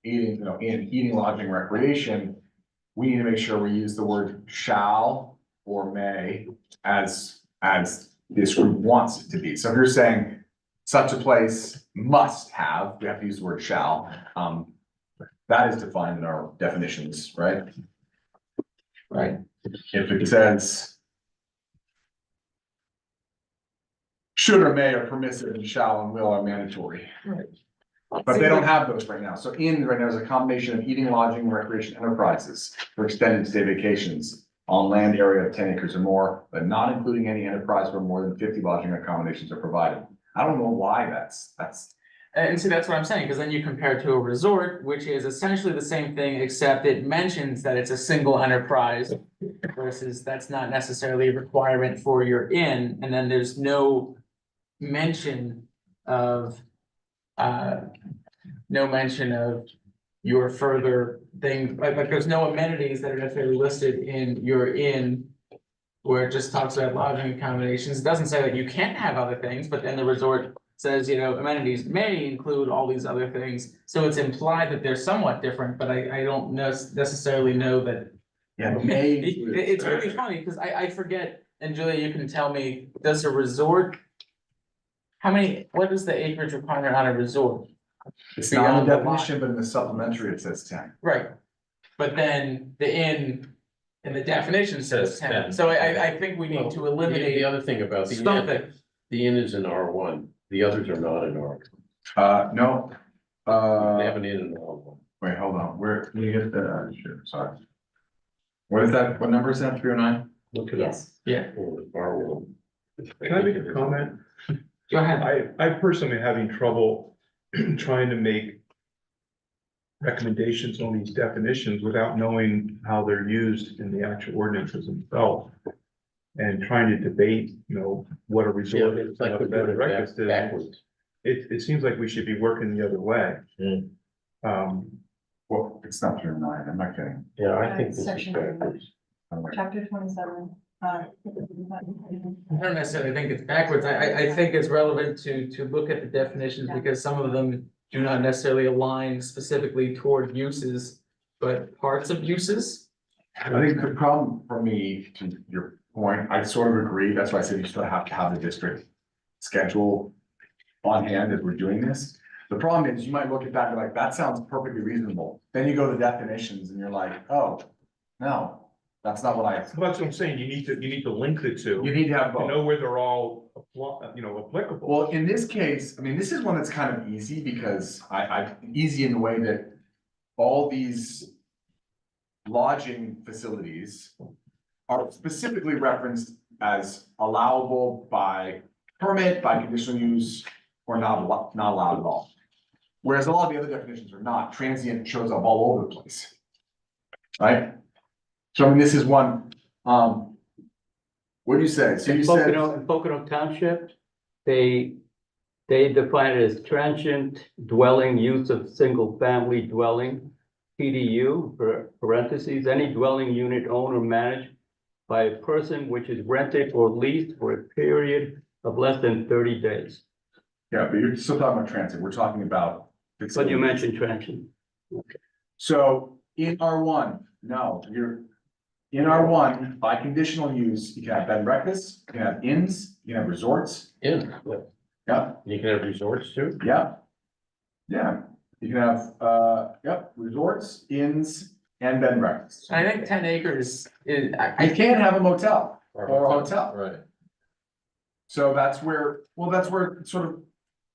eating, eating, lodging, recreation. We need to make sure we use the word shall or may as this group wants it to be. So if you're saying such a place must have, we have to use the word shall. That is defined in our definitions, right? Right. If it says should or may are permissive and shall and will are mandatory. Right. But they don't have those right now. So in right now is a combination of eating, lodging, recreation enterprises for extended stay vacations on land area of 10 acres or more, but not including any enterprise where more than 50 lodging accommodations are provided. I don't know why that's. And see, that's what I'm saying, because then you compare it to a resort, which is essentially the same thing, except it mentions that it's a single enterprise. Versus that's not necessarily a requirement for your inn, and then there's no mention of. No mention of your further thing, like there's no amenities that are necessarily listed in your inn. Where it just talks about lodging accommodations, it doesn't say that you can't have other things, but then the resort says, amenities may include all these other things. So it's implied that they're somewhat different, but I don't necessarily know that. Yeah, may. It's really funny, because I forget, and Julia, you can tell me, does a resort? What is the acreage requirement on a resort? It's not in Beyond the the lot. definition, but in the supplementary, it says 10. Right, but then the inn in the definition says Says 10, 10. so I think we need to The eliminate other thing about the inn, something. the inn is in R1, the others are not in R1. No. They have an inn in R1. Wait, hold on, where, can you get the, sure, sorry. What is that, what number is that, 309? Look it up. Yes. Yeah, R1. Can I make a comment? go ahead. I personally am having trouble trying to make recommendations on these definitions without knowing how they're used in the actual ordinances themselves. And trying to debate, what a Yeah, resort is. it's like what a we're bed and doing breakfast it is. backwards. It seems like we should be working the other way. Mm. Well, it's not 39, I'm not kidding. Yeah, I think this is Section backwards. Chapter 27. I don't necessarily think it's backwards. I think it's relevant to look at the definitions because some of them do not necessarily align specifically toward uses, but parts of uses. I think the problem for me, to your point, I sort of agree, that's why I said you still have to have the district schedule on hand as we're doing this. The problem is, you might look at that and be like, that sounds perfectly reasonable, then you go to definitions and you're like, oh, no, that's not what I. Well, that's what I'm saying, you need to link the two. You need to have To both. know where they're all, applicable. Well, in this case, I mean, this is one that's kind of easy because easy in the way that all these lodging facilities are specifically referenced as allowable by permit, by conditional use, or not allowed at all. Whereas a lot of the other definitions are not. Transient shows up all over the place. Right? So I mean, this is one, what do you say? So you In said, Pocono Township, they define it as transient dwelling, use of single family dwelling, PDU, for parentheses, any dwelling unit owned or managed by a person which is rented or leased for a period of less than 30 days. yeah, but you're still talking about transit. We're talking about. But you facilities. mentioned transient. So in R1, no, you're, in R1, by conditional use, you can have bed and breakfast, you can have inns, you can have resorts, Yeah, yeah, you can have resorts too. yeah. Yeah, you can have, yep, resorts, inns, and bed and breakfast. I think 10 acres is, You can't have a motel or a hotel. Right. So that's where, well, that's where it sort of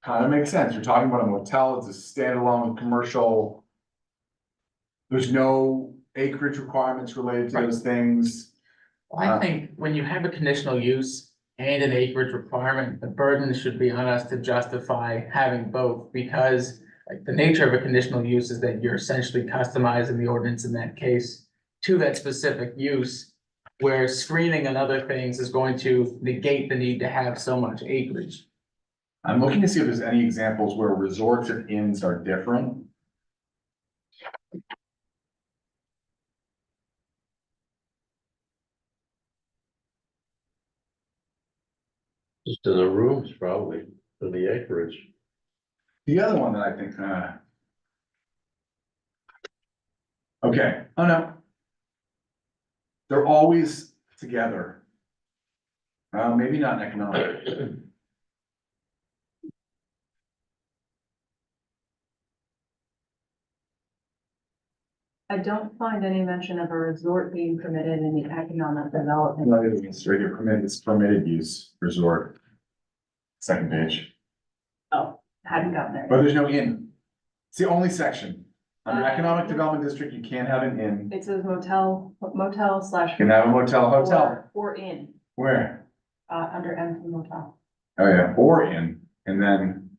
kind of makes sense. You're talking about a motel, it's a standalone commercial. There's no acreage requirements related to those things. I think when you have a conditional use and an acreage requirement, the burden should be on us to justify having both because like the nature of a conditional use is that you're essentially customizing the ordinance in that case to that specific use, where screening and other things is going to negate the need to have so much acreage. I'm looking to see if there's any examples where resorts and inns are different. Just in the rooms probably, for the acreage. The other one that I think, okay, oh no. They're always together. Maybe not in economic. I don't find any mention of a resort being permitted in the economic development. No, it's right here, permitted, it's permitted use resort. Second page, Oh, hadn't gotten there. but there's no inn. It's the only section. Under economic development district, you can't have an inn. It says motel slash. You can have a motel, hotel. Or inn, Where? under M for motel. Oh, yeah, or inn, and then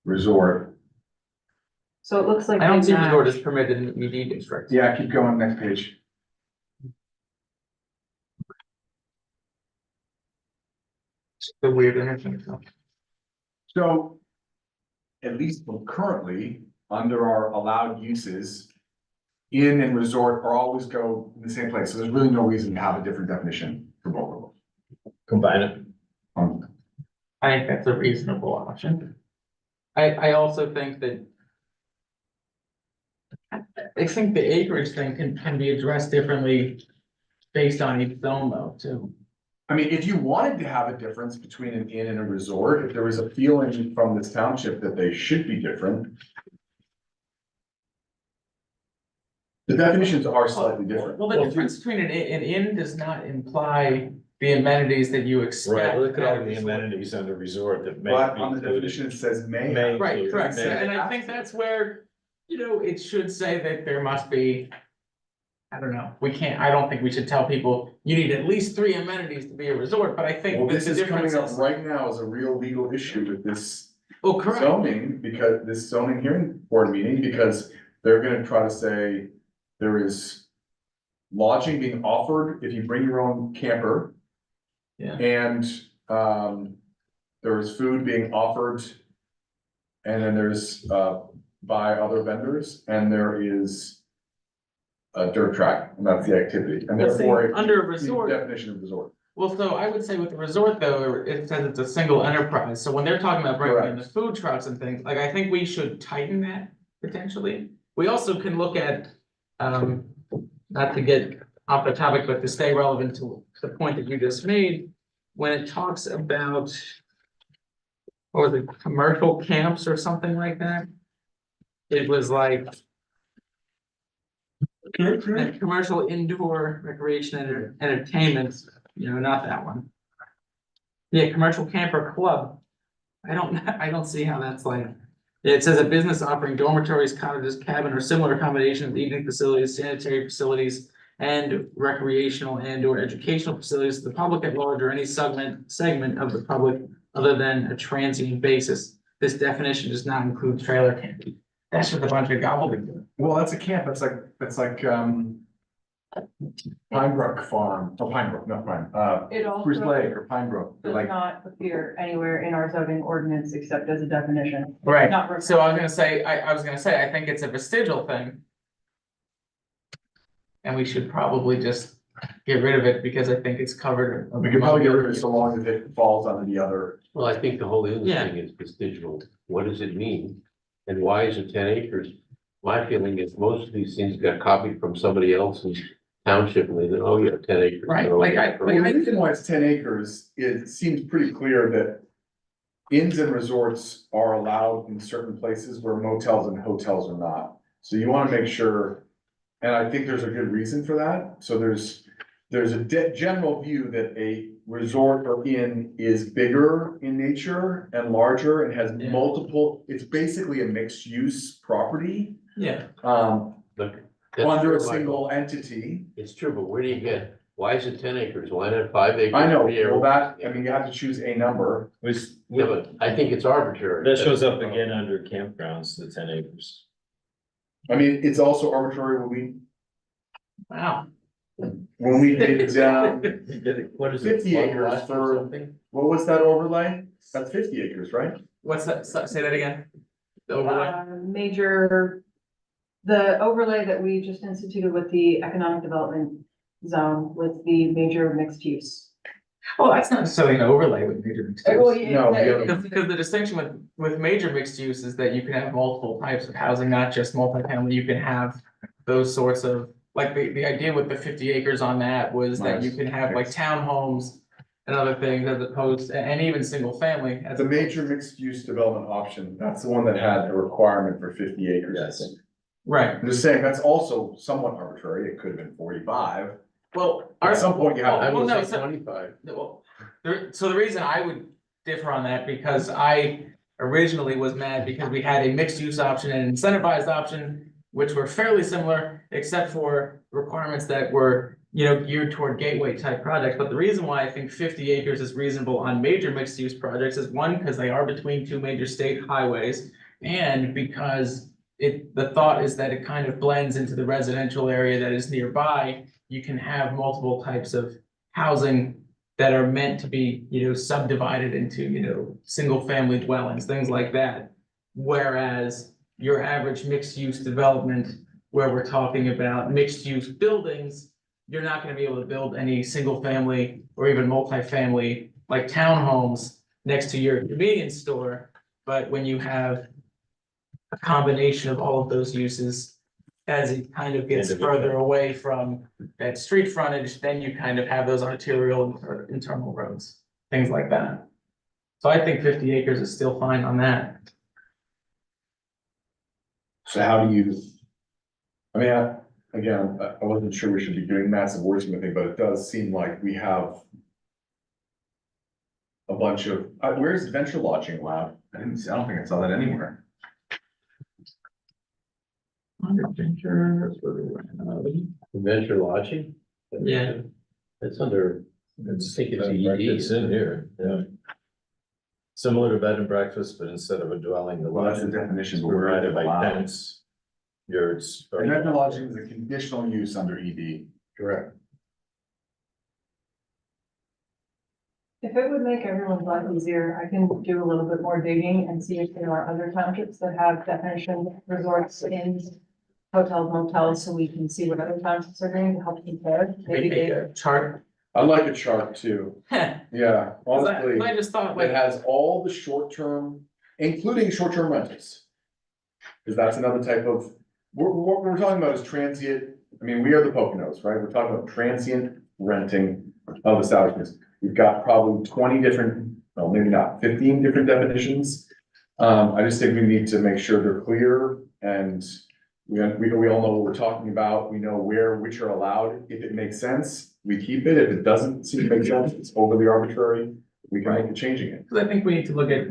resort. So it looks like. I don't they see resort match. is permitted in the ED district. Yeah, keep going, next page. It's the weird interchange. So, at least currently, under our allowed uses, inn and resort are always go in the same place, so there's really no reason to have a different definition for both of them. Combine it. I think that's a reasonable option. I also think that. I think the acreage thing can be addressed differently based on each zone though, too. I mean, if you wanted to have a difference between an inn and a resort, if there was a feeling from this township that they should be different. The definitions are slightly different. Well, the difference between an inn does not imply the amenities that you expect. Right, look at out all of the a resort. amenities under resort that may But be on the included. definition, it says may. May. Right, correct, May. and I think that's where, it should say that there must be. I don't know, I don't think we should tell people, you need at least 3 amenities to be a resort, but I think Well, that this the is difference coming up is. right now as a real legal issue with this Oh, correct, zoning, because this zoning hearing board meeting, because they're gonna try to say there is lodging being offered if you bring your own camper. Yeah. And, there is food being offered. And then there's, by other vendors, and there is a dirt track, and that's the activity, and Let's see, therefore. under a the resort- Definition of resort. Well, so I would say with the resort though, it says it's a single enterprise, so when they're talking about bringing in the food trucks and things, like, I think we should tighten that potentially. We also can look at, not to get off the topic, but to stay relevant to the point that you just made, when it talks about, what was it, commercial camps or something like that? It was like commercial indoor recreation and entertainment, not that one. Yeah, commercial camp or club. I don't see how that's like, it says a business offering dormitories, cottages, cabin, or similar accommodations, eating facilities, sanitary facilities, and recreational and or educational facilities to the public at large or any segment of the public other than a transient basis. This definition does not include trailer camping. That's just a bunch of gobbledygook. Well, that's a camp, that's like, Pine Brook Farm, oh, Pine Brook, not Pine, It Spruce also Lake or Pine Brook, they're does like, not appear anywhere in our zoning ordinance except as a definition. Right, Not so I was gonna say, I think it's a vestigial thing. And we should probably just get rid of it because I think it's covered. we could probably get rid of it so long as it falls under the other. Well, I think the whole other Yeah. thing is vestigial. What does it mean? And why is it 10 acres? My feeling is most of these things got copied from somebody else's township and they said, oh, yeah, 10 acres. Right, So- like I- Well, the reason why it's 10 acres, it seems pretty clear that inns and resorts are allowed in certain places where motels and hotels are not. So you wanna make sure, and I think there's a good reason for that. So there's a general view that a resort or inn is bigger in nature and larger and has Yeah. multiple, it's basically a mixed use property. Yeah, Look, that's Under a true, Michael. single entity. It's true, but where do you get, why is it 10 acres? Why not 5 acres? I know, 3 acres? well, that, I mean, you have to choose a number. Yeah, but I think it's arbitrary. That shows up again under campgrounds, the 10 acres. I mean, it's also arbitrary wow. when we did, What is 50 acres for, what was that overlay? That's 50 acres, right? What's that, say that again? The overlay? The overlay that we just instituted with the economic development zone with the major mixed use. Oh, that's not necessarily an overlay with major mixed use. No, the other- Because the distinction with major mixed use is that you can have multiple types of housing, not just multifamily, you can have those sorts of, like, the idea with the 50 acres on that was that you can have like townhomes and other things as opposed, and even single family. As The major mixed use development option, that's the one that had a requirement for 50 acres, I think. Right, I'm just saying, that's also somewhat arbitrary. It could have been 45. well. At some point you have. I Well, would no, say so- 25. Well, so the reason I would differ on that, because I originally was mad because we had a mixed use option and an incentivized option, which were fairly similar, except for requirements that were, geared toward gateway type projects. But the reason why I think 50 acres is reasonable on major mixed use projects is one, because they are between two major state highways, and because the thought is that it kind of blends into the residential area that is nearby. You can have multiple types of housing that are meant to be, subdivided into, single family dwellings, things like that. Whereas your average mixed use development, where we're talking about mixed use buildings, you're not gonna be able to build any single family or even multifamily, like townhomes next to your convenience store. But when you have a combination of all of those uses, as it kind of gets further away from that street frontage, then you kind of have those arterial or internal roads, things like that. So I think 50 acres is still fine on that. So how do you? I mean, I wasn't sure we should be doing massive wordsmithing, but it does seem like we have a bunch of, where's adventure lodging allowed? I don't think I saw that anywhere. Adventure lodging? Yeah. It's under, I think it's E It's ED. in here, yeah. Similar to bed and breakfast, but instead of a dwelling, the Well, that's the lodging definition, is but where is provided it by allowed? tents, yurts. or- Adventure lodging is a conditional use under ED. Correct. If it would make everyone's life easier, I can do a little bit more digging and see if there are other townships that have definition resorts in hotels, motels, so we can see what other townships are doing to help compare. Maybe make a chart. I like a chart too, yeah, honestly. I just thought It like, has all the short-term, including short-term rentals. Cause that's another type of, what we're talking about is transient, I mean, we are the Poconos, right? We're talking about transient renting of establishments. We've got probably 20 different, well, maybe not, 15 different definitions. I just think we need to make sure they're clear and we all know what we're talking about. We know which are allowed. If it makes sense, we keep it. If it doesn't seem to make sense, it's overly arbitrary, we can make a changing it. cause I think we need to look at,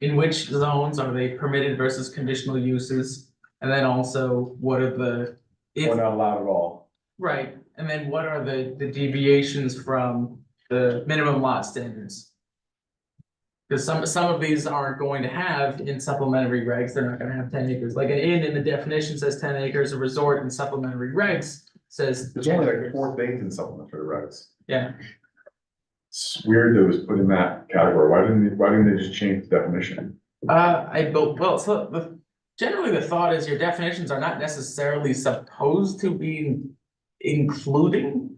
in which zones are they permitted versus conditional uses? And then also, what are the, Or not allowed at all. right, and then what are the deviations from the minimum lot standards? Cause some of these aren't going to have in supplementary regs, they're not gonna have 10 acres, like an inn in the definition says 10 acres, a resort in supplementary regs says. There's 10 only like acres. 4 things in supplementary regs. Yeah, It's weird that it was put in that category. Why didn't they just change the definition? well, so generally the thought is your definitions are not necessarily supposed to be including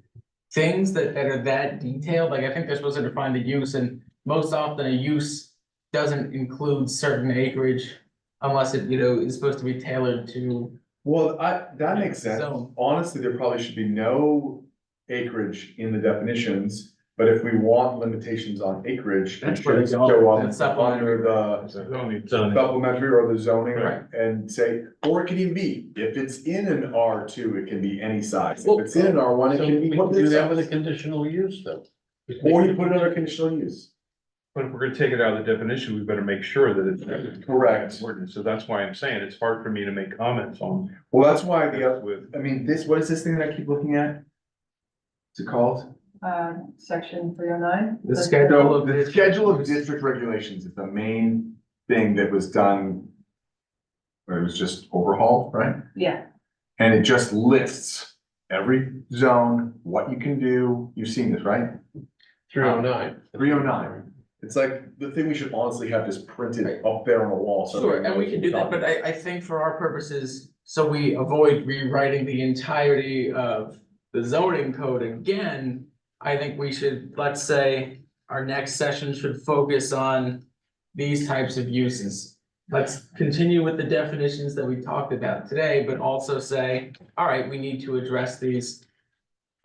things that are that detailed, like I think they're supposed to define the use, and most often a use doesn't include certain acreage unless it, is supposed to be tailored to. Well, that makes sense. Zone. Honestly, there probably should be no acreage in the definitions, but if we want limitations on acreage, it That's where should they go. show up That's supplementary. under the Zoning. supplementary or the zoning Right. and say, or it can even be, if it's in an R2, it can be any size. Well, If it's in an R1, it So can we be can what do this that with a size. conditional use though. Or you put it under conditional use. But if we're gonna take it out of the definition, we better make sure that it's. Correct. Ordinance, so that's why I'm saying it's hard for me to make comments on. Well, that's why With, I mean, what is this thing that I keep looking at? What's it called? Section 309. The schedule of. The schedule of district regulations is the main thing that was done. Or it was just overhauled, right? Yeah, And it just lists every zone, what you can do. You've seen this, right? 309. 309. It's like the thing we should honestly have just printed up there on the wall. So Sure, everyone and we knows can what do we're that, but talking I think for our purposes, so we avoid rewriting the entirety of the zoning code again. I think we should, let's say, our next session should focus on these types of uses. Let's continue with the definitions that we talked about today, but also say, all right, we need to address these.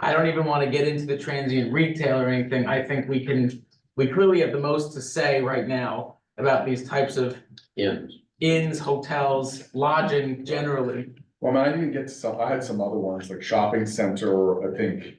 I don't even want to get into the transient retail or anything. I think we clearly have the most to say right now about these types of inns, hotels, lodging generally. Well, I didn't get to some, I had some other ones like shopping center, I think.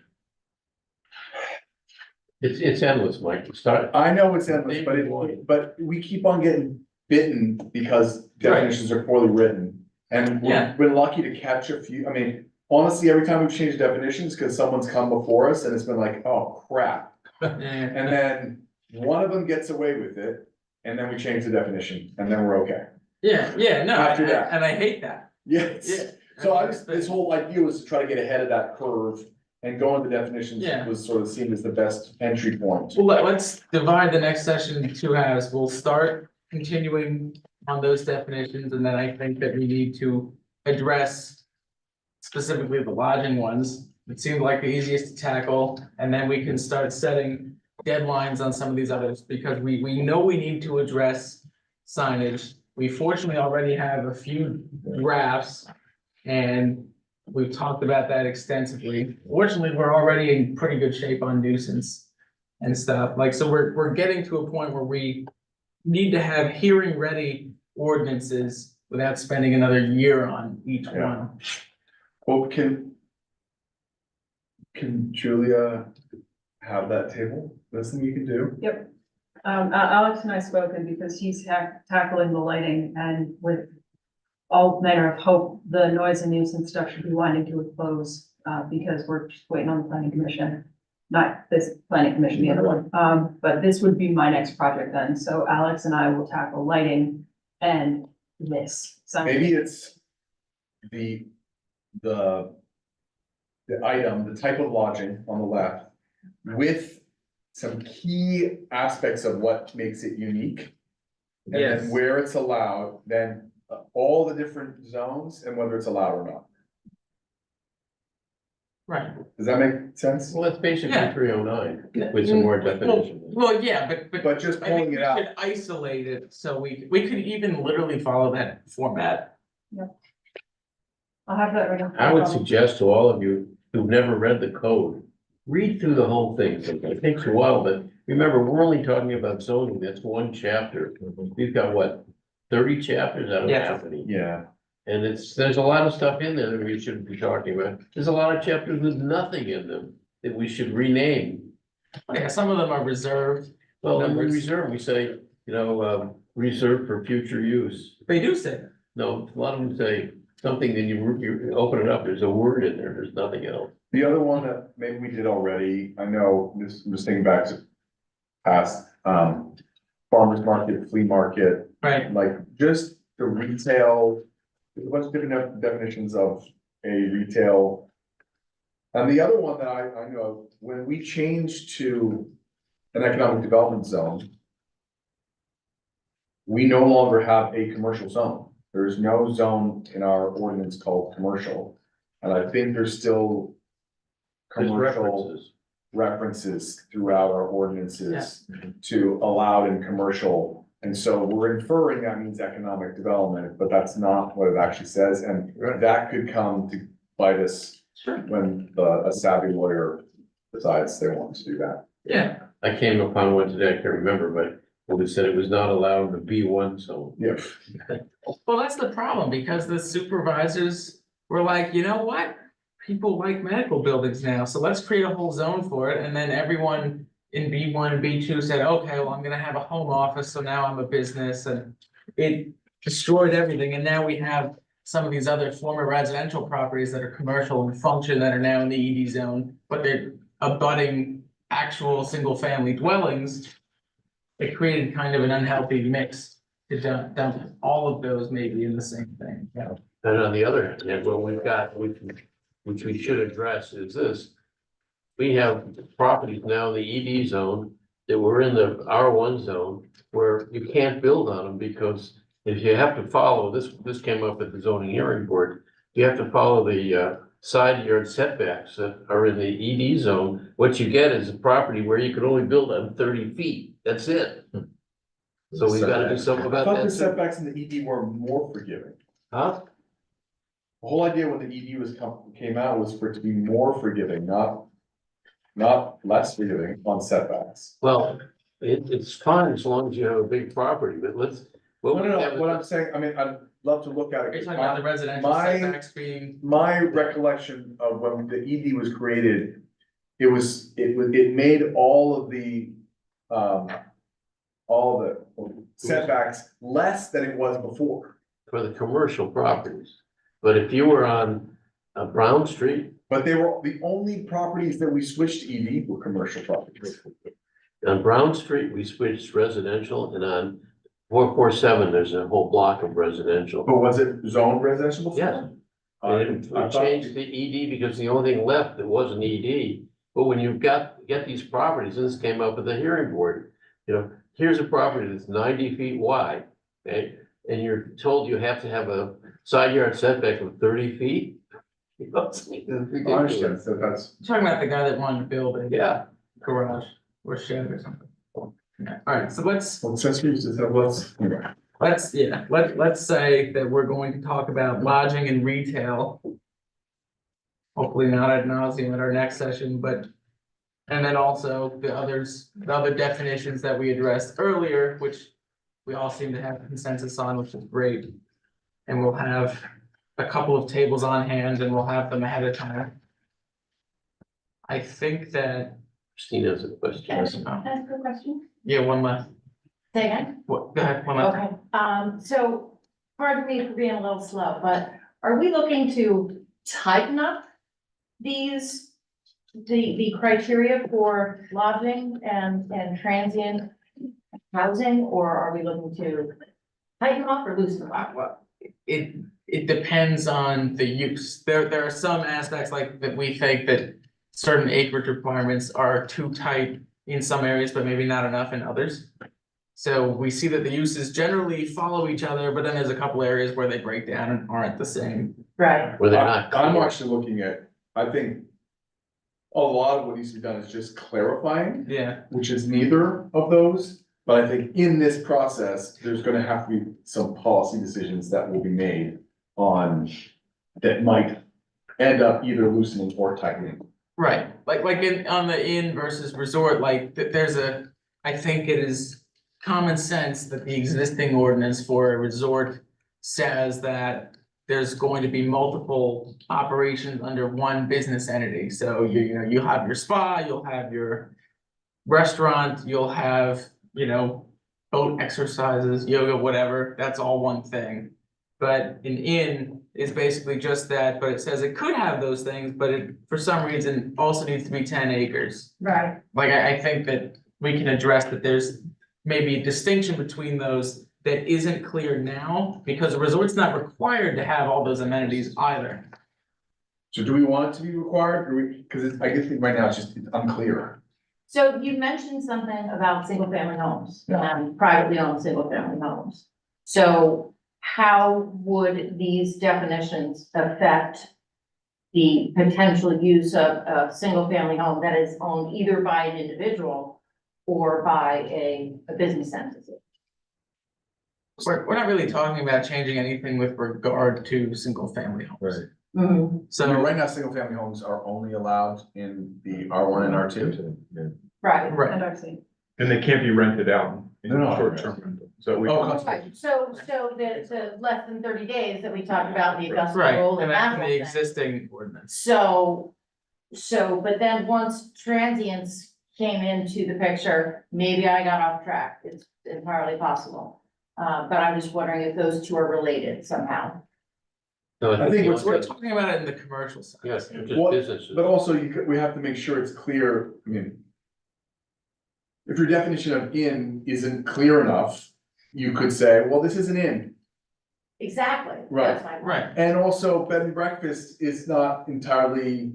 It's endless, Mike. Start. I know it's endless, but Maybe one. but we keep on getting bitten because definitions are poorly written. And Yeah. we've been lucky to catch a few, I mean, honestly, every time we've changed definitions, because someone's come before us and it's been like, oh crap. And then one of them gets away with it, and then we change the definition, and then we're okay. Yeah, no, After that. and I hate that. Yes. Yeah. So this whole idea was to try to get ahead of that curve, and going to definitions Yeah. was sort of seen as the best entry point. Well, let's divide the next session into two halves. We'll start continuing on those definitions, and then I think that we need to address specifically the lodging ones. It seemed like the easiest to tackle, and then we can start setting deadlines on some of these others, because we know we need to address signage. We fortunately already have a few drafts, and we've talked about that extensively. Fortunately, we're already in pretty good shape on nuisance and stuff, like, so we're getting to a point where we need to have hearing-ready ordinances without spending another year on each Yeah. one. Well, can Julia have that table? That's something you can do? Alex and I spoken because he's tackling the lighting, and with all manner of hope, the noise and nuisance stuff should be winding to a close, because we're just waiting on the planning commission. Not this planning commission, the other one, but this would be my next project then, so Alex and I will tackle lighting and this. Maybe it's the item, the type of lodging on the left with some key aspects of what makes it unique. And then Yes. where it's allowed, then all the different zones and whether it's allowed or not. Right. Does that make sense? Well, that's basically Yeah. 309 with some more definition. Well, yeah, but But just I think pulling we it out, should isolate it, so we could even literally follow that format. I'll have that ready. I would suggest to all of you who've never read the code, read through the whole thing. It takes a while, but remember, we're only talking about zoning. That's one chapter. We've got what, 30 chapters? I don't Yes. have any. yeah, And there's a lot of stuff in there that we should be talking about. There's a lot of chapters with nothing in them that we should rename. Yeah, some of them are reserved, Well, then we Numbers. reserve, we say, reserved for future use. they do say that. No, a lot of them say something, then you open it up, there's a word in there, there's nothing else. the other one that maybe we did already, I know, this, I'm just thinking back to past, farmer's market, flea market, Right, like just the retail. There's a bunch of different definitions of a retail. And the other one that I know, of, when we changed to an economic development zone, we no longer have a commercial zone. There is no zone in our ordinance called commercial. And I think there's still There's commercial references. references throughout our ordinances to allowed in commercial. And so we're inferring that means economic development, but that's not what it actually says, and that could come to bite us sure, when a savvy lawyer decides they want to do that. yeah, I came upon one today, I can't remember, but it was said it was not allowed in the B1 zone. Yeah, well, that's the problem, because the supervisors were like, you know what? People like medical buildings now, so let's create a whole zone for it, and then everyone in B1 and B2 said, okay, well, I'm gonna have a home office, so now I'm a business, and it destroyed everything, and now we have some of these other former residential properties that are commercial and function that are now in the ED zone, but they're abutting actual single-family dwellings. It created kind of an unhealthy mix to dump all of those maybe in the same thing, yeah. And on the other hand, what we've got, which we should address is this. We have properties now in the ED zone that were in the R1 zone where you can't build on them because if you have to follow, this came up at the zoning hearing board, you have to follow the side yard setbacks that are in the ED zone. What you get is a property where you can only build on 30 feet. That's it. So we've got to do something I about thought the that. setbacks in the ED were more forgiving. Huh? The whole idea when the ED came out was for it to be more forgiving, not less forgiving on setbacks. Well, it's fine as long as you have a big property, but what we have. What I'm saying, I mean, I'd love to look at Are you it. talking about the residential my- setbacks being, My recollection of when the ED was created, it made all the setbacks less than it was before. For the commercial properties. But if you were on Brown Street, But they were, the only properties that we switched to ED were commercial properties. on Brown Street, we switched residential, and on 447, there's a whole block of residential. But was it zoned residential before? Yes. And I we thought- changed the ED because the only thing left that wasn't ED. But when you've get these properties, and this came up at the hearing board, here's a property that's 90 feet wide, okay? And you're told you have to have a side yard setback of 30 feet. It's I ridiculous. understand, so that's, talking about the guy that wanted to build a Yeah, garage or shed or something. Yeah, alright, so let's let's say that we're going to talk about lodging and retail. Hopefully not ad nauseum at our next session, but. And then also the other definitions that we addressed earlier, which we all seem to have consensus on, which is great. And we'll have a couple of tables on hand and we'll have them ahead of time. I think that, Christine has a question. Can I ask a question? yeah, one last, Say again? go ahead, one last. Okay, so pardon me for being a little slow, but are we looking to tighten up the criteria for lodging and transient housing, or are we looking to tighten them up or loosen them up? Well, it depends on the use. There are some aspects like that we think that certain acreage requirements are too tight in some areas, but maybe not enough in others. So we see that the uses generally follow each other, but then there's a couple areas where they break down and aren't the same. Right, Where they're not. I'm clear. actually looking at, I think a lot of what needs to be done is just clarifying, Yeah, which is neither of those. But I think in this process, there's gonna have to be some policy decisions that will be made on, that might end up either loosening or tightening. right. Like in, on the inn versus resort, like there's a, I think it is common sense that the existing ordinance for a resort says that there's going to be multiple operations under one business entity. So you know, you have your spa, you'll have your restaurant, you'll have, you know, boat exercises, yoga, whatever, that's all one thing. But an inn is basically just that, but it says it could have those things, but it, for some reason, also needs to be 10 acres. right. Like, I think that we can address that there's maybe a distinction between those that isn't clear now, because a resort's not required to have all those amenities either. So do we want it to be required, or we, cause I guess right now it's just it's unclear. So you mentioned something about single family homes, privately owned single family homes. So how would these definitions affect the potential use of a single family home that is owned either by an individual or by a business entity? We're not really talking about changing anything with regard to single family homes. Right. Mhm. So I mean, So, right now, single family homes are only allowed in the R1 and R2. Yeah. Right. right, And I've seen. And they can't be rented out in No. short-term rental. So we. Oh, Right, so the less than 30 days that we talked about, the Augusta right, rule and and that's that in whole the thing. existing ordinance. So, but then once transients came into the picture, maybe I got off track, it's entirely possible. But I'm just wondering if those two are related somehow. No, I think the what's We're only- talking about it in the commercial side. Yes, just What- businesses. But also we have to make sure it's clear, I mean. If your definition of inn isn't clear enough, you could say, well, this is an inn. Exactly. Right, That's my point. Right, And also bed and breakfast is not entirely.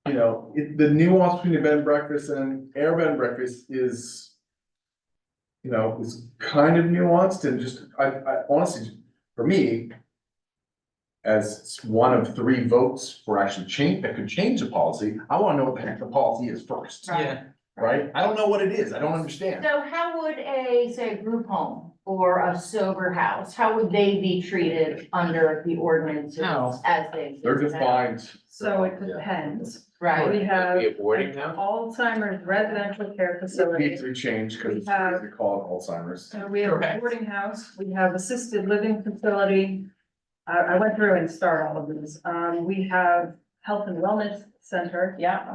You know, the nuance between a bed and breakfast and an air bed and breakfast is. You know, is kind of nuanced and just, I honestly, for me. As one of 3 votes for actually change, that could change the policy, I wanna know what the heck the policy is first, Right. yeah, right? I don't know what it is, I don't understand. So how would say, a group home or a sober house, how would they be treated under the ordinances How? as they exist? They're now? defined. So it depends. Right, We have Be a boarding house? Alzheimer's residential care facility. Needs to be changed, because We it's have- they call it Alzheimer's. We have a Correct. boarding house, we have assisted living facility. I went through and started all of these. We have health and wellness center. yeah,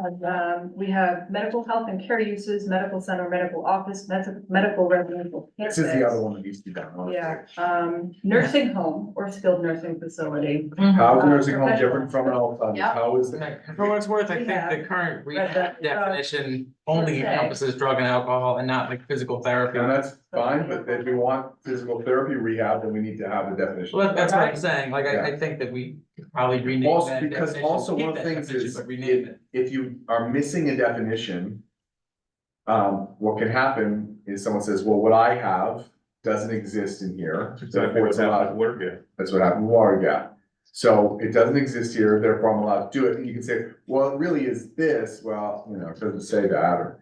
We have medical health and care uses, medical center, medical office, medical residential This is the campus. other one that needs to be done, honestly. Yeah, nursing home or skilled nursing facility. How is nursing home Professional. different from an Alzheimer's? Yeah. How is it? okay, for what it's worth, I We think the have current residential rehab drugs, definition only per se. encompasses drug and alcohol and not like physical therapy. And that's fine, but if we want physical therapy rehab, then we need to have the definition. Well, that's what I'm Right. saying, like, I think that we could probably rename Also, that because definition, also keep one of the that things definition, is, but rename it. if you are missing a definition. What can happen is someone says, well, what I have doesn't exist in here, That's exactly therefore what it's happened allowed. at Watergate. That's what happened with water gap. So it doesn't exist here, therefore I'm allowed to do it, and you can say, well, it really is this, well, you know, it doesn't say that, or.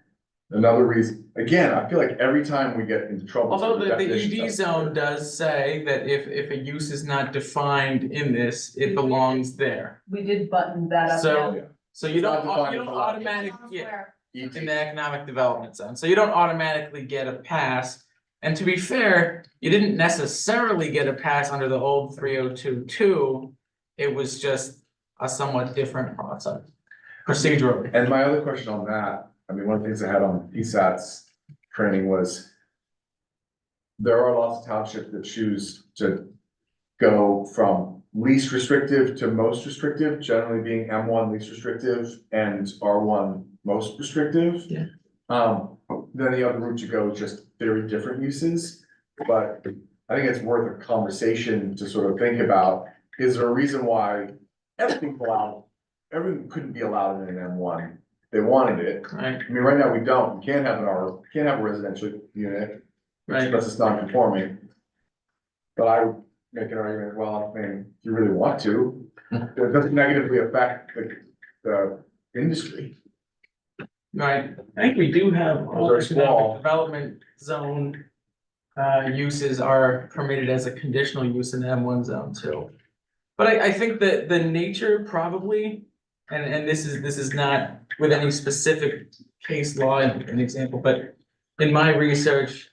Another reason, again, I feel like every time we get into trouble. Although with the definitions, ED that's zone weird. does say that if a use is not defined in this, it belongs there. We did button that up. So- now. So you It's don't, not defined you don't as allowed. automatically, yeah, ET. in the economic development zone, so you don't automatically get a pass. And to be fair, you didn't necessarily get a pass under the old 302(2). It was just a somewhat different process procedurally. And my other question on that, I mean, one of the things I had on PSAT's training was. There are lots of townships that choose to go from least restrictive to most restrictive, generally being M1 least restrictive and R1 most restrictive. Yeah. Then the other route to go is just very different uses, but I think it's worth a conversation to sort of think about, is there a reason why everything's allowed? Everything couldn't be allowed in an M1, they wanted it. right, I mean, right now we don't, we can't have a residential unit, right. because it's non-conforming. But I would make an argument, well, I mean, if you really want to, it doesn't negatively affect the industry. Right, I think we do have all Those are small. economic development zone. Uses are permitted as a conditional use in the M1 zone too. But I think that the nature probably, and this is not with any specific case law an example, but in my research.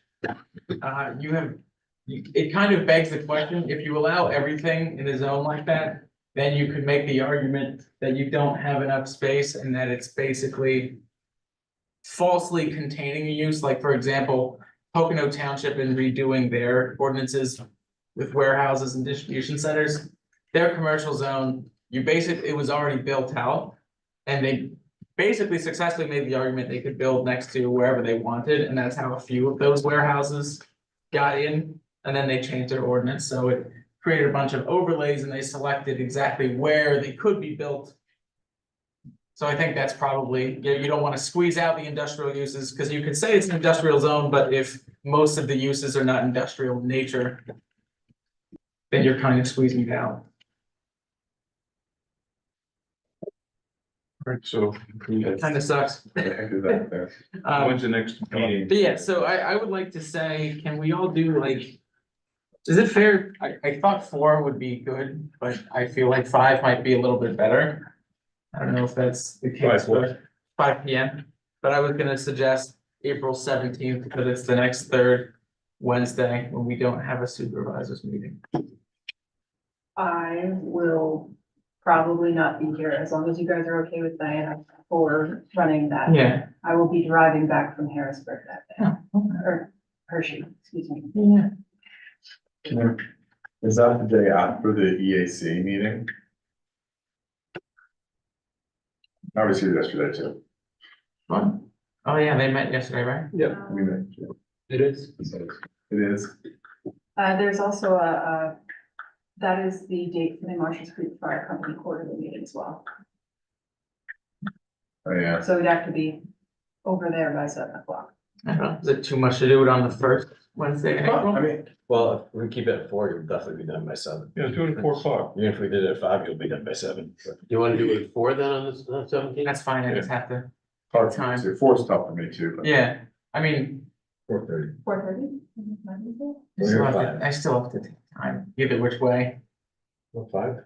It kind of begs the question, if you allow everything in a zone like that, then you could make the argument that you don't have enough space and that it's basically falsely containing a use, like for example, Pocono Township in redoing their ordinances with warehouses and distribution centers, their commercial zone, it was already built out. And they basically successfully made the argument they could build next to wherever they wanted, and that's how a few of those warehouses got in. And then they changed their ordinance, so it created a bunch of overlays and they selected exactly where they could be built. So I think that's probably, you don't want to squeeze out the industrial uses, because you could say it's an industrial zone, but if most of the uses are not industrial in nature, then you're kind of squeezing it out. Right, so Kind of sucks. I do that there. when's the next meeting? But yeah, so I would like to say, can we all do like, is it fair? I thought 4 would be good, but I feel like 5 might be a little bit better. I don't know if that's the case, 5 what? but 5 PM, but I was gonna suggest April 17th, because it's the next third Wednesday when we don't have a supervisors meeting. I will probably not be here, as long as you guys are okay with Diana for running that. Yeah. I will be driving back from Harrisburg that day, or Hershey, excuse me. Yeah. Is that the day after the EAC meeting? I was here yesterday too. Fun. Oh, yeah, they met yesterday, right? Yeah, I mean, it is. it is. There's also that is the date for the Marshall Creek Fire Company quarterly meeting as well. Oh, yeah. So we'd have to be over there by 7 o'clock. I don't know, is it too much to do it on the first Wednesday in April? I mean, Well, if we keep it at 4, you'll definitely be done by 7. Yeah, do it at 4 o'clock. Even if we did it at 5, you'll be done by 7. You wanna do it at 4 then on the 17th? That's fine, I just have to, hard for me too. 4's tough for me too. But yeah, I mean, 4:30. 4:30? I still have to take time, either which way. Well, 5?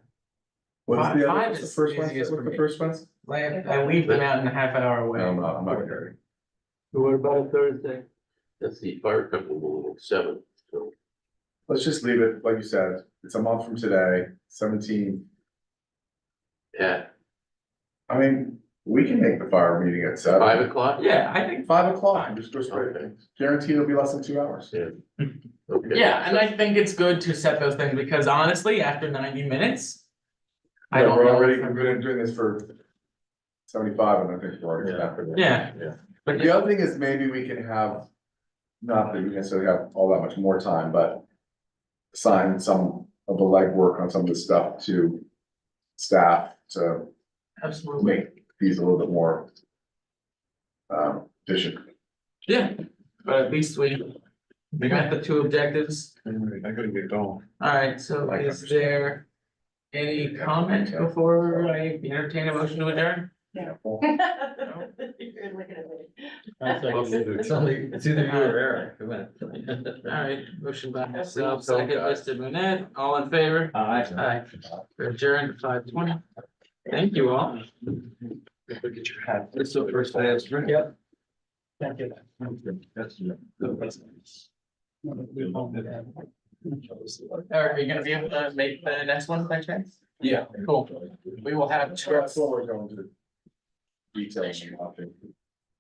What's the other, 5 what's the is first one? easiest What's for the me. first one? I leave them out in a half hour away. I'm not ready. What about a Thursday? That's the fire company meeting at 7, so. Let's just leave it, like you said, it's a month from today, 17. Yeah, I mean, we can make the fire meeting at 7. 5 o'clock? Yeah, I think, 5 o'clock, and just go straight. Okay. Guaranteed it'll be less than 2 hours. Yeah. Okay. yeah, and I think it's good to set those things, because honestly, after 90 minutes. I Yeah, don't we're know. already, if I'm we've been doing this for 75, and I think we're already Yeah. after that. Yeah. But The other thing is maybe we can have, not that we necessarily have all that much more time, but assign some of the legwork on some of this stuff to staff to absolutely, make these a little bit more efficient. yeah, but at least we met the 2 objectives. I gotta get going. Alright, so Like is there any comment before I entertain a motion to adjourn? You're looking at me. It's either you or Eric, come on. Alright, motion by myself, second Mr. Burnett, all in favor? Aye. We're adjourned at 5:20. Thank you all. This is the first day of spring. Yep. Thank you. Eric, are you gonna be able to make the next one by chance? Yeah. Cool. We will have. That's what we're going to. Details and nothing.